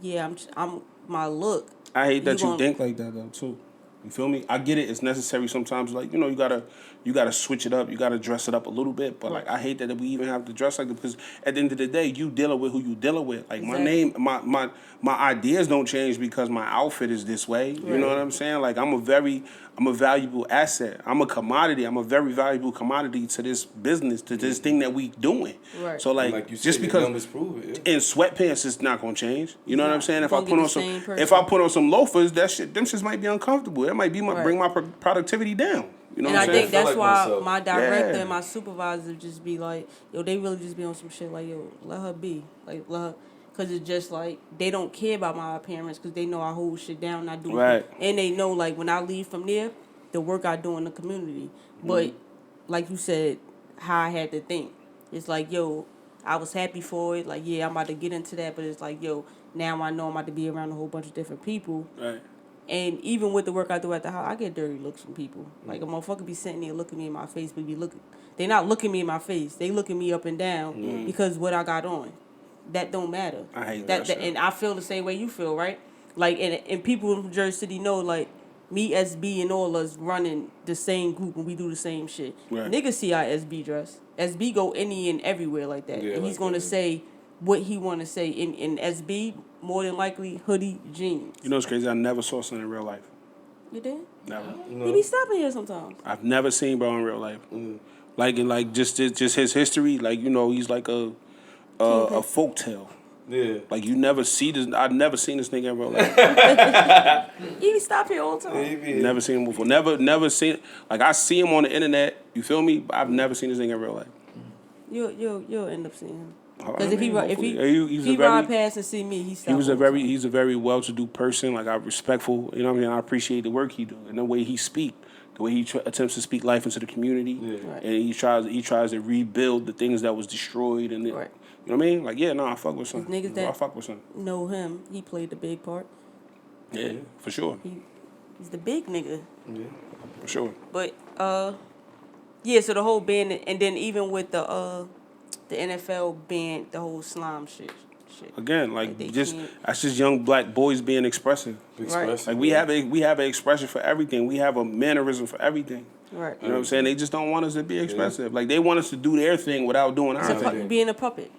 yeah, I'm my look. I hate that you gon- think like that though too. You feel me? I get it. It's necessary sometimes. Like you gotta switch it up. You gotta dress it up a little bit. But like I hate that we even have to dress like it, because at the end of the day, you dealing with who you dealing with. Like my name, my ideas don't change because my outfit is this way. You know what I'm saying? Like I'm a valuable asset. I'm a commodity. I'm a very valuable commodity to this business, to this thing that we doing. Right. So like Like you said, just your because numbers prove it. Yeah. in sweatpants, it's not gonna change. You know what I'm saying? You If I gonna put get on the some, same person. if I put on some loafers, them shits might be uncomfortable. That might be Right. bring my productivity down. You know And what I I'm think saying? that's like why myself. my director Yeah. and my supervisor just be like, yo, they really just be on some shit like, yo, let her be. Like, let her. Because it's just like, they don't care about my appearance because they know I hold shit down and I do Right. And they know, like, when I leave from there, the work I do in the community. But, like you said, how I had to think. It's like, yo, I was happy for it. Like, yeah, I'm about to get into that. But it's like, yo, now I know I'm about to be around a whole bunch of different people. Right. And even with the work I do at the house, I get dirty looks from people. Like a motherfucker be sitting there looking me in my face, but they not looking me in my face. They looking me up and down because what I got on. That don't matter. I hate that shit. And I feel the same way you feel, right? Like and people in Jersey City know, like me, SB, and all us running the same group and we do the same shit. Right. Niggas see our SB dress. SB go any and everywhere like that, Yeah, and he's like gonna that. say what he want to say. In SB, more than likely hoodie, jeans. You know what's crazy? I never saw son in real life. You did? Never. You He be stopping here sometimes. I've never seen bro in real life. Like just his history. Like he's like a folk tale. Yeah. Like you never see this. I've never seen this nigga in real life. He be stop here all the time. Maybe. Never seen him before. Never seen. Like I see him on the internet. You feel me? But I've never seen this nigga in real life. You'll end up seeing him. I Because if mean, he hopefully. ride past and see me, he stop. He's a very well-to-do person. Like I'm respectful. You know what I mean? I appreciate the work he do and the way he speak, the way he attempts to speak life into the community, Right. and he tries to rebuild the things that was destroyed. And Right. you know what I mean? Like I fuck with son. Niggas that I fuck with son. know him. He played the big part. Yeah, for sure, He's the big nigga. Yeah. for sure. But yeah. So the whole ban, and then even with the NFL banned the whole slime shit. Again, like They just can't- that's just young black boys being expressive. Expressive. Like we have an expression for everything. We have a mannerism for everything. Right. You know what I'm saying? They just don't want us to be expressive. Like they want us to do their thing without doing our thing. Being a puppet.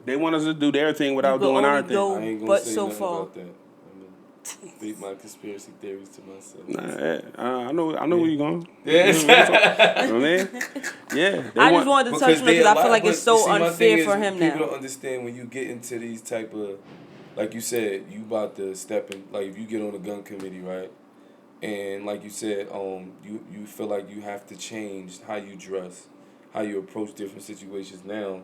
They want us to do their thing without You can doing our only thing. go I ain't gonna but say so nothing far. about that. I Keep my conspiracy theories to myself. I know where you're going. Yeah. You know what I mean? Yeah. I just wanted to touch on it because I feel like it's so unfair for him now. People don't understand when you get into these type of, like you said, you about to step in, like if you get on the gun committee, right? And like you said, you feel like you have to change how you dress, how you approach different situations now.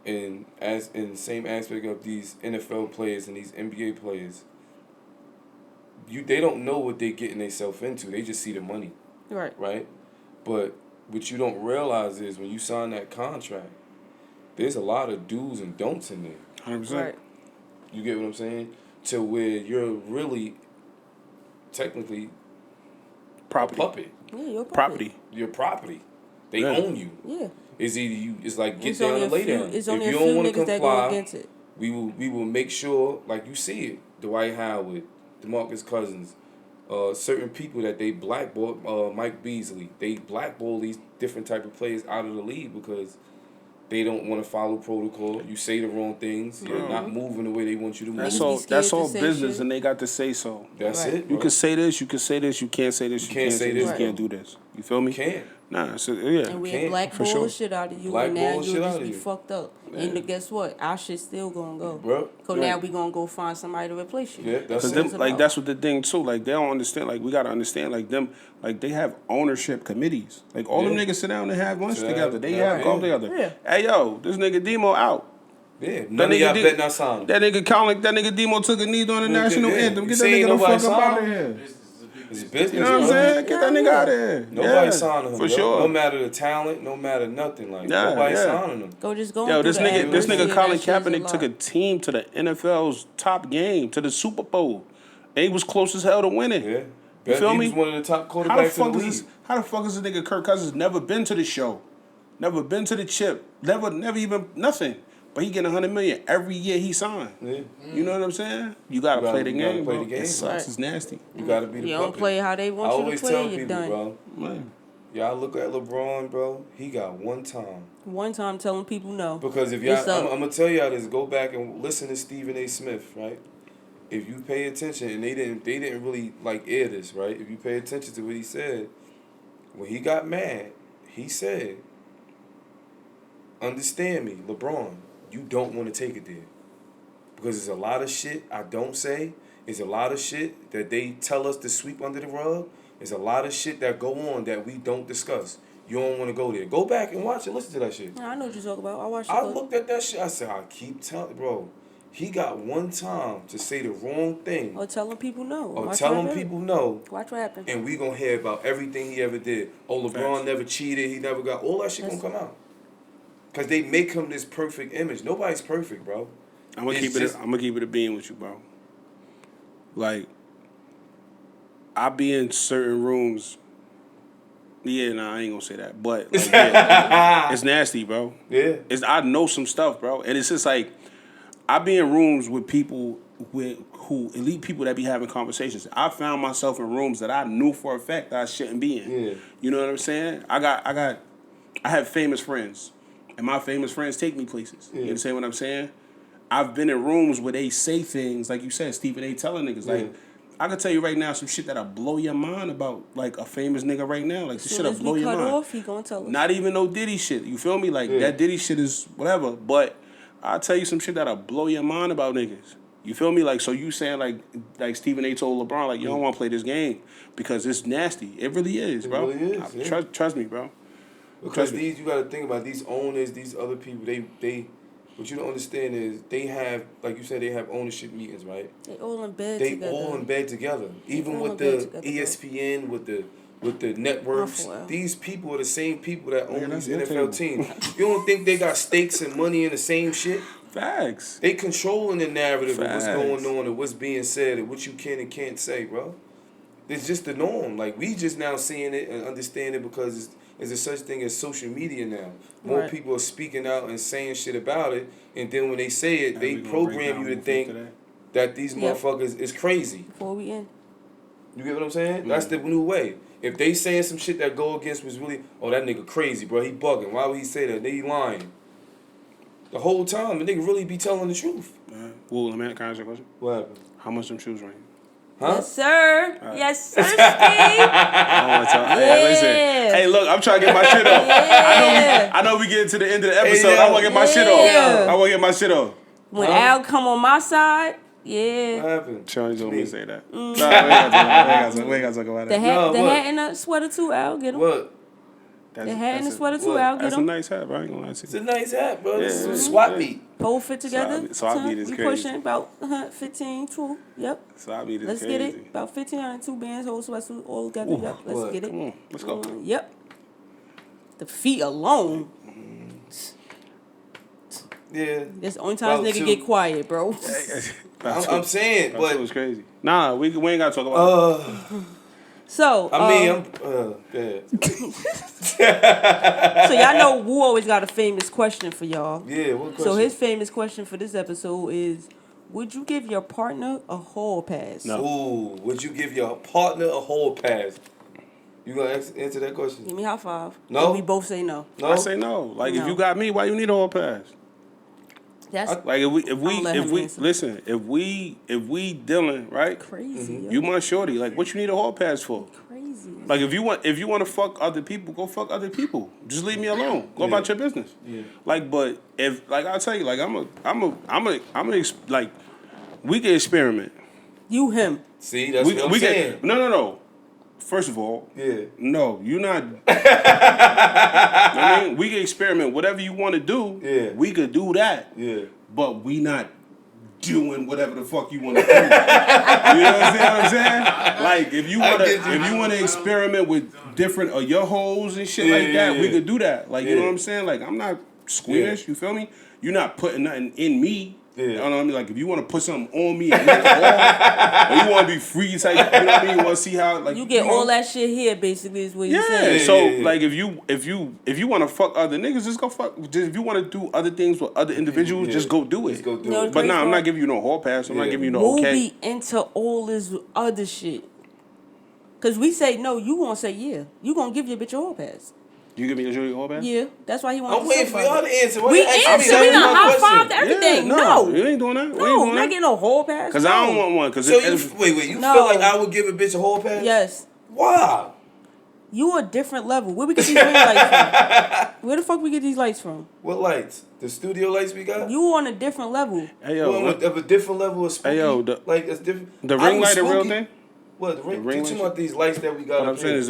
And as in the same aspect of these NFL players and these NBA players, they don't know what they're getting themselves into. They just see the money. Right. Right? But what you don't realize is when you sign that contract, there's a lot of do's and don'ts in there. 100%. Right. You get what I'm saying? To where you're really technically Property. a puppet. Yeah, your Property. Your property. They own you. Yeah. It's either you. It's like get It's down only and lay a few, down. It's If only you a don't few want to niggas that go comply, against it. we will make sure, like you see it, Dwight Howard, DeMarcus Cousins, certain people that they blackball, Mike Beasley, they blackball these different type of players out of the league because they don't want to follow protocol. You say the wrong things. You're not moving the way they want you to move. That's all business, and they got to say so. That's it, bro. You can say this, you can say this, you can't say this, you can't say this, you can't do this. You feel me? You can't. Nah, so yeah. And we'll blackball the shit out of you, and now you'll just be fucked up. And guess what? Our shit's still gonna go. Bro. So now we gonna go find somebody to replace you. Yeah, that's Cause them, like that's what the thing too. Like they don't understand. Like we gotta understand. Like them. Like they have ownership committees. Like all them niggas sit down and have lunch together. They have golf together. Yeah. Hey yo, this nigga Demo out. Yeah, none of y'all bet not signed. That nigga Colin, that nigga Demo took a knee on the national anthem. Get that nigga the fuck up out of here. It's business. You know what I'm saying? Get that nigga out of here. Nobody signing him. For sure. No matter the talent, no matter nothing. Like nobody signing him. Go Yo, this nigga Colin Kaepernick took a team to the NFL's top game, to the Super Bowl. And he was close as hell to winning. Yeah. You feel me? He was one of the top quarterbacks in the league. How the fuck is this nigga Kirk Cousins never been to the show? Never been to the chip. Never even nothing. But he getting $100 million every year he signed. Yeah. You know what I'm saying? You gotta play the game. Play the game. It sucks. It's nasty. You gotta be the You puppet. don't play how they want you to play. I always tell You're people, done. bro. Man. Y'all look at LeBron, bro. He got one time. One time telling people no. Because if y'all, I'm gonna tell y'all this. Go back and listen to Stephen A. Smith, right? If you pay attention, and they didn't really like air this, right? If you pay attention to what he said, when he got mad, he said, "Understand me, LeBron. You don't want to take it there. Because there's a lot of shit I don't say. There's a lot of shit that they tell us to sweep under the rug. There's a lot of shit that go on that we don't discuss. You don't want to go there. Go back and watch it. Listen to that shit. Yeah, I know what you're talking about. I watched it. I looked at that shit. I said, I keep telling, bro. He got one time to say the wrong thing. Or telling people no. Or telling people no. Watch what happens. And we gonna hear about everything he ever did. Oh, LeBron never cheated. He never got... All that shit gonna come out. Because they make him this perfect image. Nobody's perfect, bro. I'm gonna keep it a being with you, bro. Like, I be in certain rooms. Yeah, nah, I ain't gonna say that. But like, yeah, it's nasty, bro. Yeah. I know some stuff, bro. And it's just like, I be in rooms with people who elite people that be having conversations. I found myself in rooms that I knew for a fact that I shouldn't be in. Yeah. You know what I'm saying? I have famous friends. And my famous friends take me places. Yeah. You understand what I'm saying? I've been in rooms where they say things, like you said, Stephen A. telling niggas. Yeah. Like, I can tell you right now some shit that'll blow your mind about, like, a famous nigga right now. Like, this shit'll blow your mind. Off, he gonna tell us. Not even no Diddy shit. You feel me? Like, that Diddy shit is whatever. But I'll tell you some shit that'll blow your mind about niggas. You feel me? Like, so you saying, like Stephen A. told LeBron, like, you don't want to play this game because it's nasty. It really is, bro. It really is, Trust me, bro. Because you got to think about these owners, these other people, they what you don't understand is they have, like you said, they have ownership meetings, right? They all in bed together. They all in bed together. Even with the ESPN, with the networks, these people are the same people that own these NFL teams. You don't think they got stakes and money in the same shit? Facts. They controlling the narrative of what's going on and what's being said and what you can and can't say, bro. It's just the norm. Like, we just now seeing it and understand it because there's a such thing as social media now. More people are speaking out and saying shit about it, and then when they say it, they program you to think that these motherfuckers is crazy. Before we end. You get what I'm saying? Mm-hmm. That's the new way. If they saying some shit that go against was really, oh, that nigga crazy, bro. He bugging. Why would he say that? They lying. The whole time, the nigga really be telling the truth. Well, let me ask you a question. What happened? How much them shoes ran? Huh? Yes, sir. Right. Yes, sir, Steve. Hey, listen. Hey, look, I'm trying to get my shit off. Yeah. I know we get to the end of the episode. Hey, yo. I want to get my shit off. Yeah. I want to get my shit off. When Al come on my side, What yeah. happened? Shawty told me to say that. No, we ain't got to talk about The that. hat, No, what? and the sweater too, Al. Get him. What? The hat and the sweater too, what? Al. Get That's a him. nice hat, bro. I ain't gonna lie to It's you. a nice hat, bro. This is Yeah. a swap meet. Both fit together. So I beat is We crazy. pushing about 15, 2. Yep. So I beat this Let's crazy. get it. About 15 two bands, whole sweatsuit, all together. Yep. Let's what? get it. Come on, let's go. Yep. The feet alone. Yeah. That's the only time this About nigga two. get quiet, bro. I'm saying, That but shit was crazy. Nah, we ain't got to talk about it. So, I mean, go ahead. so y'all know Wu always got a famous question for y'all. Yeah, what question? So his famous question for this episode is, would you give your partner a hall pass? No. Ooh, would you give your partner a whole pass? You gonna answer that question? Give me high five. No? And we both say no. No. I say no. Like, No. if you got me, why you need a whole pass? That's Like, if we let him answer. listen, if we dealing, right? crazy. Yo. You my shorty. Like, what you need a hall pass for? Crazy. Like, if you want to fuck other people, go fuck other people. Just leave me alone. Go about your business. Yeah. Like, but if, like, I'll tell you, like, like, we can experiment. You him. See, that's what I'm saying. No. First of all, Yeah. no, you not. I mean, we can experiment. Whatever you want to do, Yeah. we could do that. Yeah. But we not doing whatever the fuck you want to do. You know what I'm saying? Like, if you wanna experiment with different of your hoes and shit like that, we could do that. Like, you know what I'm saying? Like, I'm not squeamish. You feel me? You're not putting nothing in me. Yeah. You know what I mean? Like, if you want to put something on me and lick it off, or you want to be free type, you know what I mean? You want to see how, like, You get know? all that shit here, basically, is what you're Yeah. saying. So Yeah. like, if you want to fuck other niggas, just go fuck. Just, if you want to do other things with other individuals, just go do it. Just go do No, it. But nah, I'm Crazy. not giving you no hall pass. I'm not giving you no We'll okay. be into all this other shit. Cause we say no, you gonna say yeah. You gonna give your bitch a hall pass. You give me a hall pass? Yeah, that's why he wants. I'm waiting for y'all to answer. Why We you asking me answer. that? We That's done my high question. fived everything. Yeah, No, you ain't doing that. We no, ain't doing not that. getting no hall pass. Cause no. I don't want one. Cause So you wait. You No. feel like I would give a bitch a whole pass? Yes, Why? you a different level. Where we get these ring lights from? Where the fuck we get these lights from? What lights? The studio lights we got? You on a different level. Hey yo, Of a different level of spooky? Hey, yo, like it's different. the I ring was light a real spooky. thing? What the ring? ring You light talking about these lights that we got? What up I'm saying here? is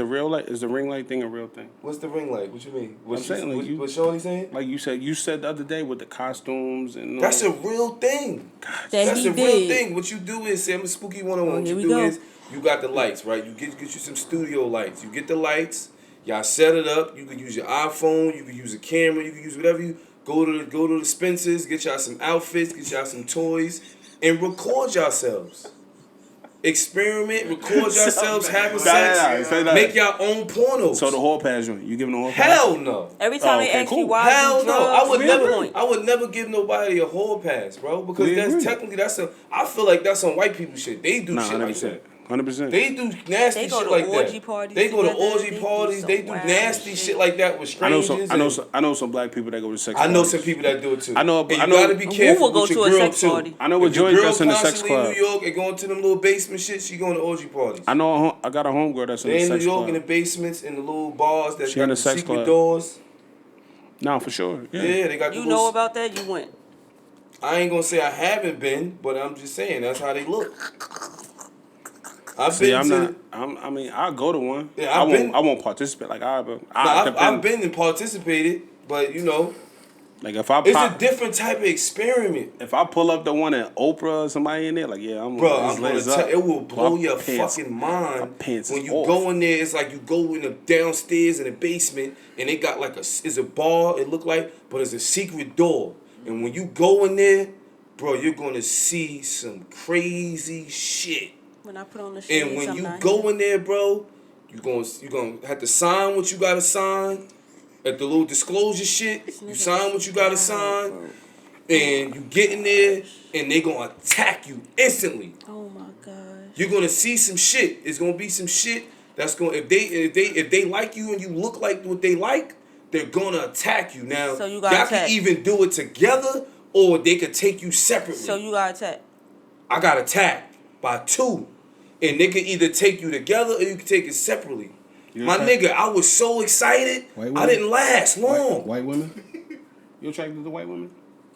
the ring light thing a real thing? What's the ring light? What you mean? What I'm saying, like, what Shawty saying? Like you said the other day with the costumes and That's a real thing. That That's he a did. real thing. What you do is, say I'm a spooky 101. Oh, What here you we do go. is, you got the lights, right? You get you some studio lights. You get the lights. Y'all set it up. You can use your iPhone. You can use a camera. You can use whatever you go to the Spencer's. Get y'all some outfits. Get y'all some toys, and record yourselves. Experiment. Record yourselves. Have sex. Make your own pornos. So the hall pass joint, you giving the hall pass? Hell no. Every time Oh, they okay, ask you cool. why Hell you no, drugs, I would we never. point. I would never give nobody a hall pass, bro, because We that's agree. technically I feel like that's some white people shit. They do Nah, shit like that. 100%. They do nasty They go shit to like orgy that. parties They go to together. orgy They do parties. some They do wild nasty shit. shit like that with I know strangers. some. I know some black people that go to sex. I know parties. some people that do it too. I know- And you I know- gotta be Who careful will go with your to a girl sex too. party? I know what If your Joey girl does in the sex constantly in club. New York and going to them little basement shit, she going to orgy parties. I know. I got a homegirl that's in They the in New sex York in the club. basements in the little bars that She got in the a sex secret club. doors. Nah, for sure. Yeah. Yeah, they got the You little know about that? You went. I ain't gonna say I haven't been, but I'm just saying that's how they look. I've See, been I'm to. not. I mean, I'll go to one. Yeah, I I've won't. been- I won't participate. Like I've been and participated, but you know, Like if I it's pop, a different type of experiment, if I pull up the one at Oprah or somebody in there, like yeah, I'm. bro. it's I'm gonna legs tell up. it will blow My your pants- fucking my mind pants when is you off. go in there. It's like you go in the downstairs in the basement, and they got like it's a bar. It look like, but it's a secret door, and when you go in there, bro, you're gonna see some crazy shit. When I put on the shades, And when I'm you not go here. in there, bro, you gonna have to sign what you gotta sign at the little disclosure shit. You sign what you gotta sign, and you get in there, and they gonna attack you instantly. Oh my gosh. You're gonna see some shit. It's gonna be some shit that's gonna if they like you and you look like what they like, they're gonna attack you. Now, So you y'all got can attacked. even do it together, or they could take you separately. So you got attacked. I got attacked by 2. And they could either take you together or you could take it separately. My nigga, I was so excited. I didn't last long. White women? You attracted to white women?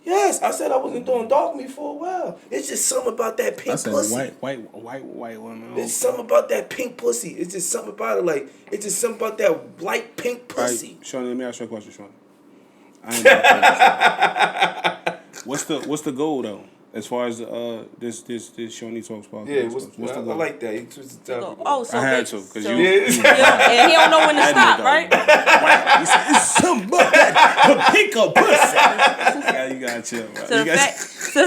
Yes, I said I wasn't doing dog meat for a while. It's just something about that pink pussy. White women. It's something about that pink pussy. It's just something about it. Like, it's just something about that light pink pussy. Right, Shawnee, let me ask you a question, Shawnee. I ain't what's the goal though? As far as this Shawnee Talks podcast. Yeah, what's the goal? I like that. You twisted the topic. Oh, so I had to, because you. and he don't know when to stop, right? He said, it's something about that pink pussy. Yeah, you gotta chill, bro. So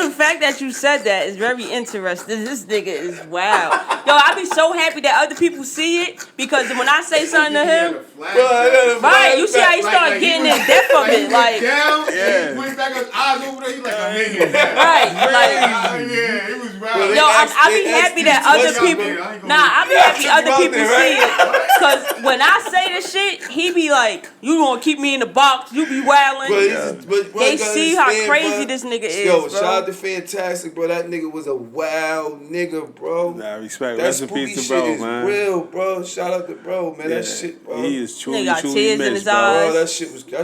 the fact that you said that is very interesting. This nigga is wild. Yo, I be so happy that other people see it, because when I say something to him, right, you see how he start getting in depth of it, like down, and he went back his eyes over there. He's like, I'm making that. right, like. Yeah, it was wild. Yo, I be happy that other people. I be happy other people see it. Cause when I say the shit, he be like, "You gonna keep me in the box? You be wildin'." But they see how crazy this nigga is, yo, bro. shout out to Fantastic, bro. That nigga was a wild nigga, bro. Nah, respect. That Rest in spooky peace to shit bro, is man. real, bro. Shout out to bro, man. That shit, bro. He is truly, Nigga got truly tears in missed, his bro. eyes. Bro, that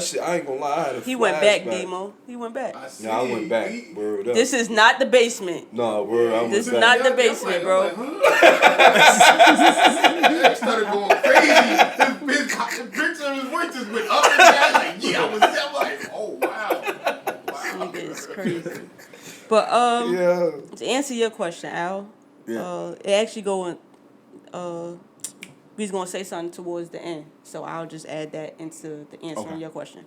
shit. I ain't gonna lie. I had a He went back, flashback. Demo. He went back. I went back. Word up. This is not the basement. No, word. I went This is back. not the basement, bro. He started going crazy. His picture of his voice just went up and down. Like, yeah, I was there. Like, oh wow. Nigga is crazy. But to answer your question, Al, it actually going. We was gonna say something towards the end, so I'll just add that into the answer on your question.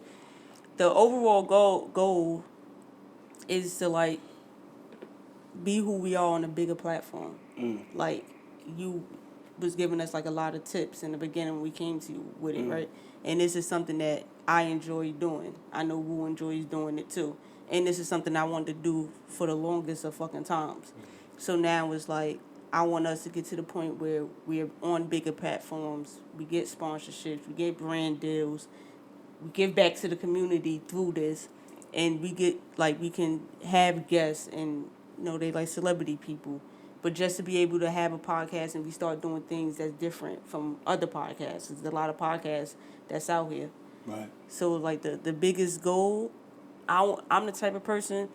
The overall goal is to like be who we are on a bigger platform. Like you was giving us like a lot of tips in the beginning when we came to you with it, right? And this is something that I enjoy doing. I know Wu enjoys doing it too. And this is something I wanted to do for the longest of fucking times. So now it's like, I want us to get to the point where we're on bigger platforms. We get sponsorships. We get brand deals. We give back to the community through this. And we get, like, we can have guests and, you know, they like celebrity people. But just to be able to have a podcast and we start doing things that's different from other podcasts. There's a lot of podcasts that's out here. Right. So, like, the biggest goal, I'm the type of person,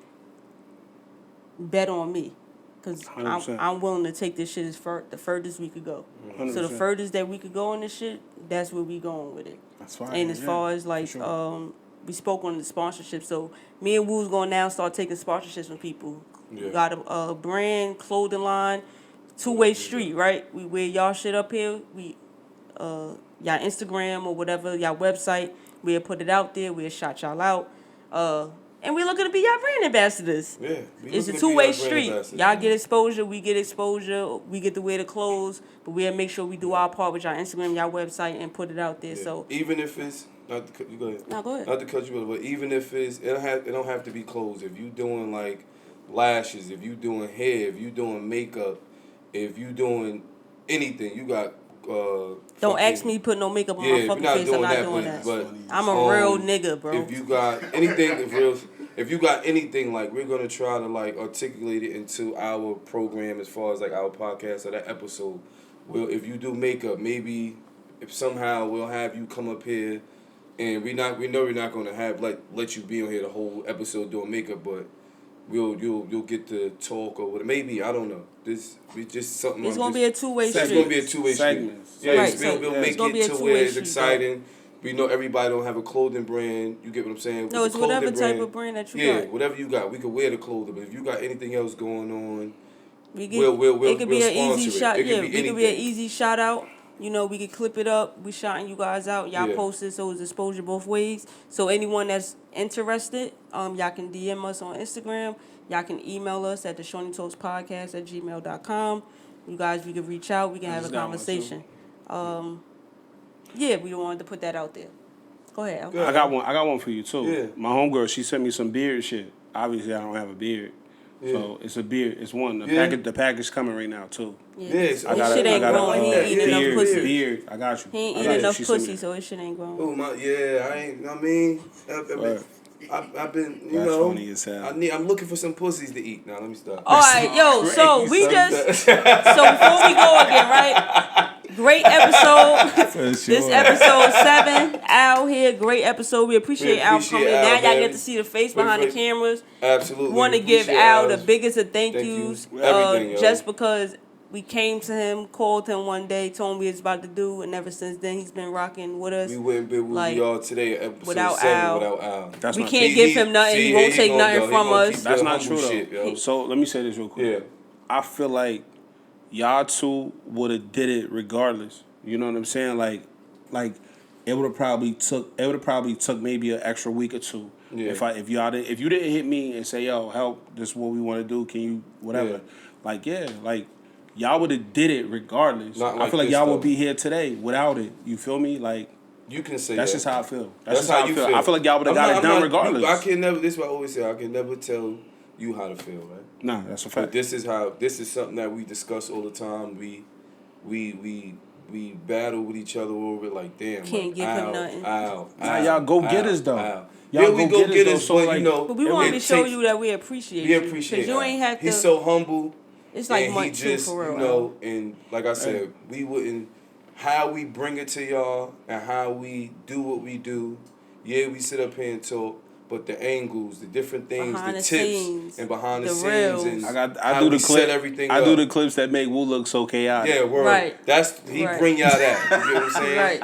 bet on me. Because I'm willing to take this shit the furthest we could go. 100%. So the furthest that we could go on this shit, that's where we going with it. That's fine. And as far as, like, we spoke on the sponsorship. So me and Woo's going to now start taking sponsorships from people. Yeah. We got a brand, clothing line, two-way street, right? We wear y'all shit up here. We, y'all Instagram or whatever, y'all website, we'll put it out there. We'll shout y'all out. And we're looking to be y'all brand ambassadors. Yeah. It's a two-way street. Y'all get exposure, we get exposure, we get to wear the clothes, but we'll make sure we do our part with y'all Instagram, y'all website, and put it out there. Yeah. So even if it's not to cut you, go ahead. No, go ahead. Not to cut you, but even if it don't have to be clothes. If you doing like lashes, if you doing hair, if you doing makeup, if you doing anything, you got. Don't ask me to put no makeup on my fucking face. I'm not doing that. But I'm a real nigga, bro. If you got anything, like, we're gonna try to like articulate it into our program as far as like our podcast or that episode. Well, if you do makeup, maybe if somehow we'll have you come up here, and we know we're not gonna have let you be on here the whole episode doing makeup, but you'll get to talk or whatever. Maybe, I don't know. This be just something. It's gonna be a two-way street. It's gonna be a two-way street. Yeah, right. We'll make it to where it's exciting. Though. We know everybody don't have a clothing brand. You get what I'm saying? No, it's whatever type of brand that you got. Yeah, whatever you got. We could wear the clothing, but if you got anything else going on, we'll it could be an easy shout. Yeah, it could be an easy shout out. You know, we could clip it up. We shouting you guys out. Y'all post it so it's exposure both ways. So anyone that's interested, y'all can DM us on Instagram. Y'all can email us at theshawneetoastpodcast@gmail.com. You guys, we can reach out. We can have a conversation. Yeah, we wanted to put that out there. Go ahead, Al. I got one for you too. Yeah. My homegirl, she sent me some beard shit. Obviously, I don't have a beard, Yeah. So it's a beard. It's one. The package coming right now too. Yeah. His shit ain't growing. He ain't eating enough pussy. Beard. I got you. He ain't eating enough pussy, so his shit ain't growing. Oh my, yeah. I ain't. I mean, I've been, That's funny as hell. I'm looking for some pussies to eat. Now let me stop. All right, yo. So we just. So before we go again, right? Great episode. This episode 7. Al here. Great episode. We appreciate Al coming. Now y'all get to see the face behind the cameras. Absolutely. Want to give Al the biggest of thank yous. Everything, just because we came to him, called him one day, told him we was about to do, and ever since then he's been rocking with us. We wouldn't be where we are today, episode without 7, Al. without Al. We can't give him nothing. He won't take nothing from us. That's not true though. So let me say this real quick. Yeah. I feel like y'all two would have did it regardless. You know what I'm saying? Like it would have probably took maybe an extra week or two. Yeah. If you didn't hit me and say, yo, help, this is what we want to do, can you whatever. Like y'all would have did it regardless. I feel like y'all would be here today without it. You feel me? Like you can say that's that. just how I feel. That's just how you feel. I feel like y'all would have got it done regardless. I can never. This is what I always say. I can never tell you how to feel, right? Nah, that's a fact. But this is something that we discuss all the time. We battle with each other over it. Like damn, can't give him nothing. Now y'all go get us though. Yeah, we go get us, but like, but we want to show you that we appreciate you. We appreciate because you ain't have to. He's so humble. It's like and much too, for real. You know, and like I said, we wouldn't. How we bring it to y'all and how we do what we do. Yeah, we sit up here and talk, but the angles, the different things, behind the tips, scenes, and behind the scenes, reals. and I do the clip. Everything I up. do the clips that make Wu look so chaotic. Yeah, word. Right. That's he bring y'all that. You get what I'm saying? Right.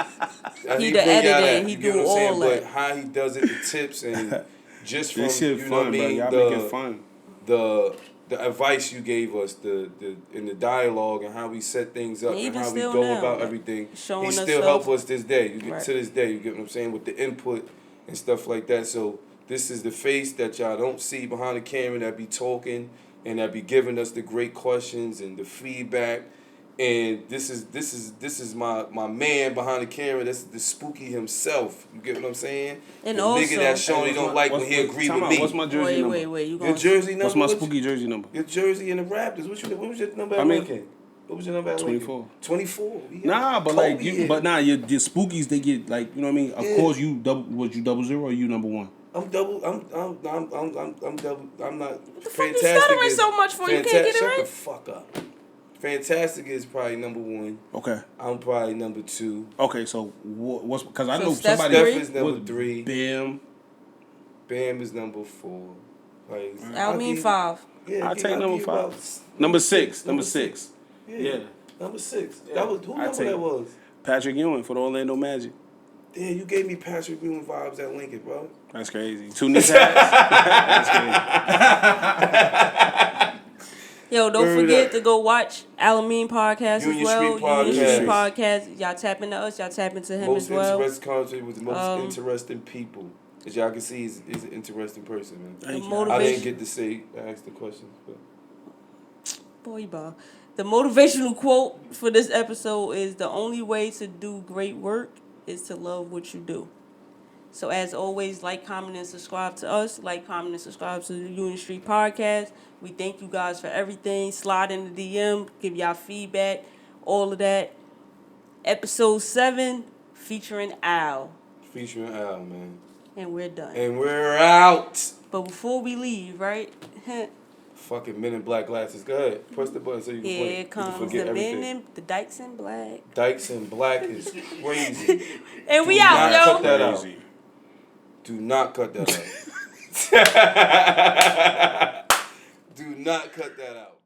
He the editor. He do all that. But how he does it, the tips, and just from this shit you fun, know what I mean, bro. Y'all make it fun. The advice you gave us, in the dialogue and how we set things up and how we go about everything. He still help us this day. You get to this day. You get what I'm saying with the input and stuff like that. So this is the face that y'all don't see behind the camera that be talking and that be giving us the great questions and the feedback. And this is my man behind the camera. That's the Spooky himself. You get what I'm saying? And the also, nigga that Shoney don't like when he agree with me. What's my jersey number? Wait. Your jersey number? What's my Spooky jersey number? Your jersey and the Raptors. What was your number at Lincoln? What was your number at 24. 24. Nah, but like your Spookies they get like you know what I mean. Of course you double zero or you number one. I'm double. I'm double. I'm not. What the fuck you stuttering so much for? You can't get it right. Shut the fuck up. Fantastic is probably number 1. Okay. I'm probably number 2. Okay, so what's because I know Steph somebody. Steph is number 3. Bam is number 4. Like, I mean 5. Yeah, I'll take number 5. Number 6. Number 6. Yeah. Number 6. Yeah. That was who number that was? Patrick Ewing for the Orlando Magic. Damn, you gave me Patrick Ewing vibes at Lincoln, bro. That's crazy. 2 knee pads. That's crazy. Yo, don't forget to go watch ALIMEAN podcast as well. Union Street Podcast. Y'all tap into us. Y'all tap into him as well. Most interesting content with the most interesting people. As y'all can see, he's an interesting person, man. I didn't get to ask the questions, but boy, bro. The motivational quote for this episode is: the only way to do great work is to love what you do. So as always, like, comment, and subscribe to us. Like, comment, and subscribe to the Union Street Podcast. We thank you guys for everything. Slide in the DM, give y'all feedback, all of that. Episode 7, featuring Al. Featuring Al, man. And we're done. And we're out. But before we leave, right? Fucking Men in Black glasses. Go ahead. Press the button so you can play. Here comes the Men in the Dykes in Black. Dykes in Black is crazy. And we out, yo. Cut that out. Do not cut that out. Do not cut that out.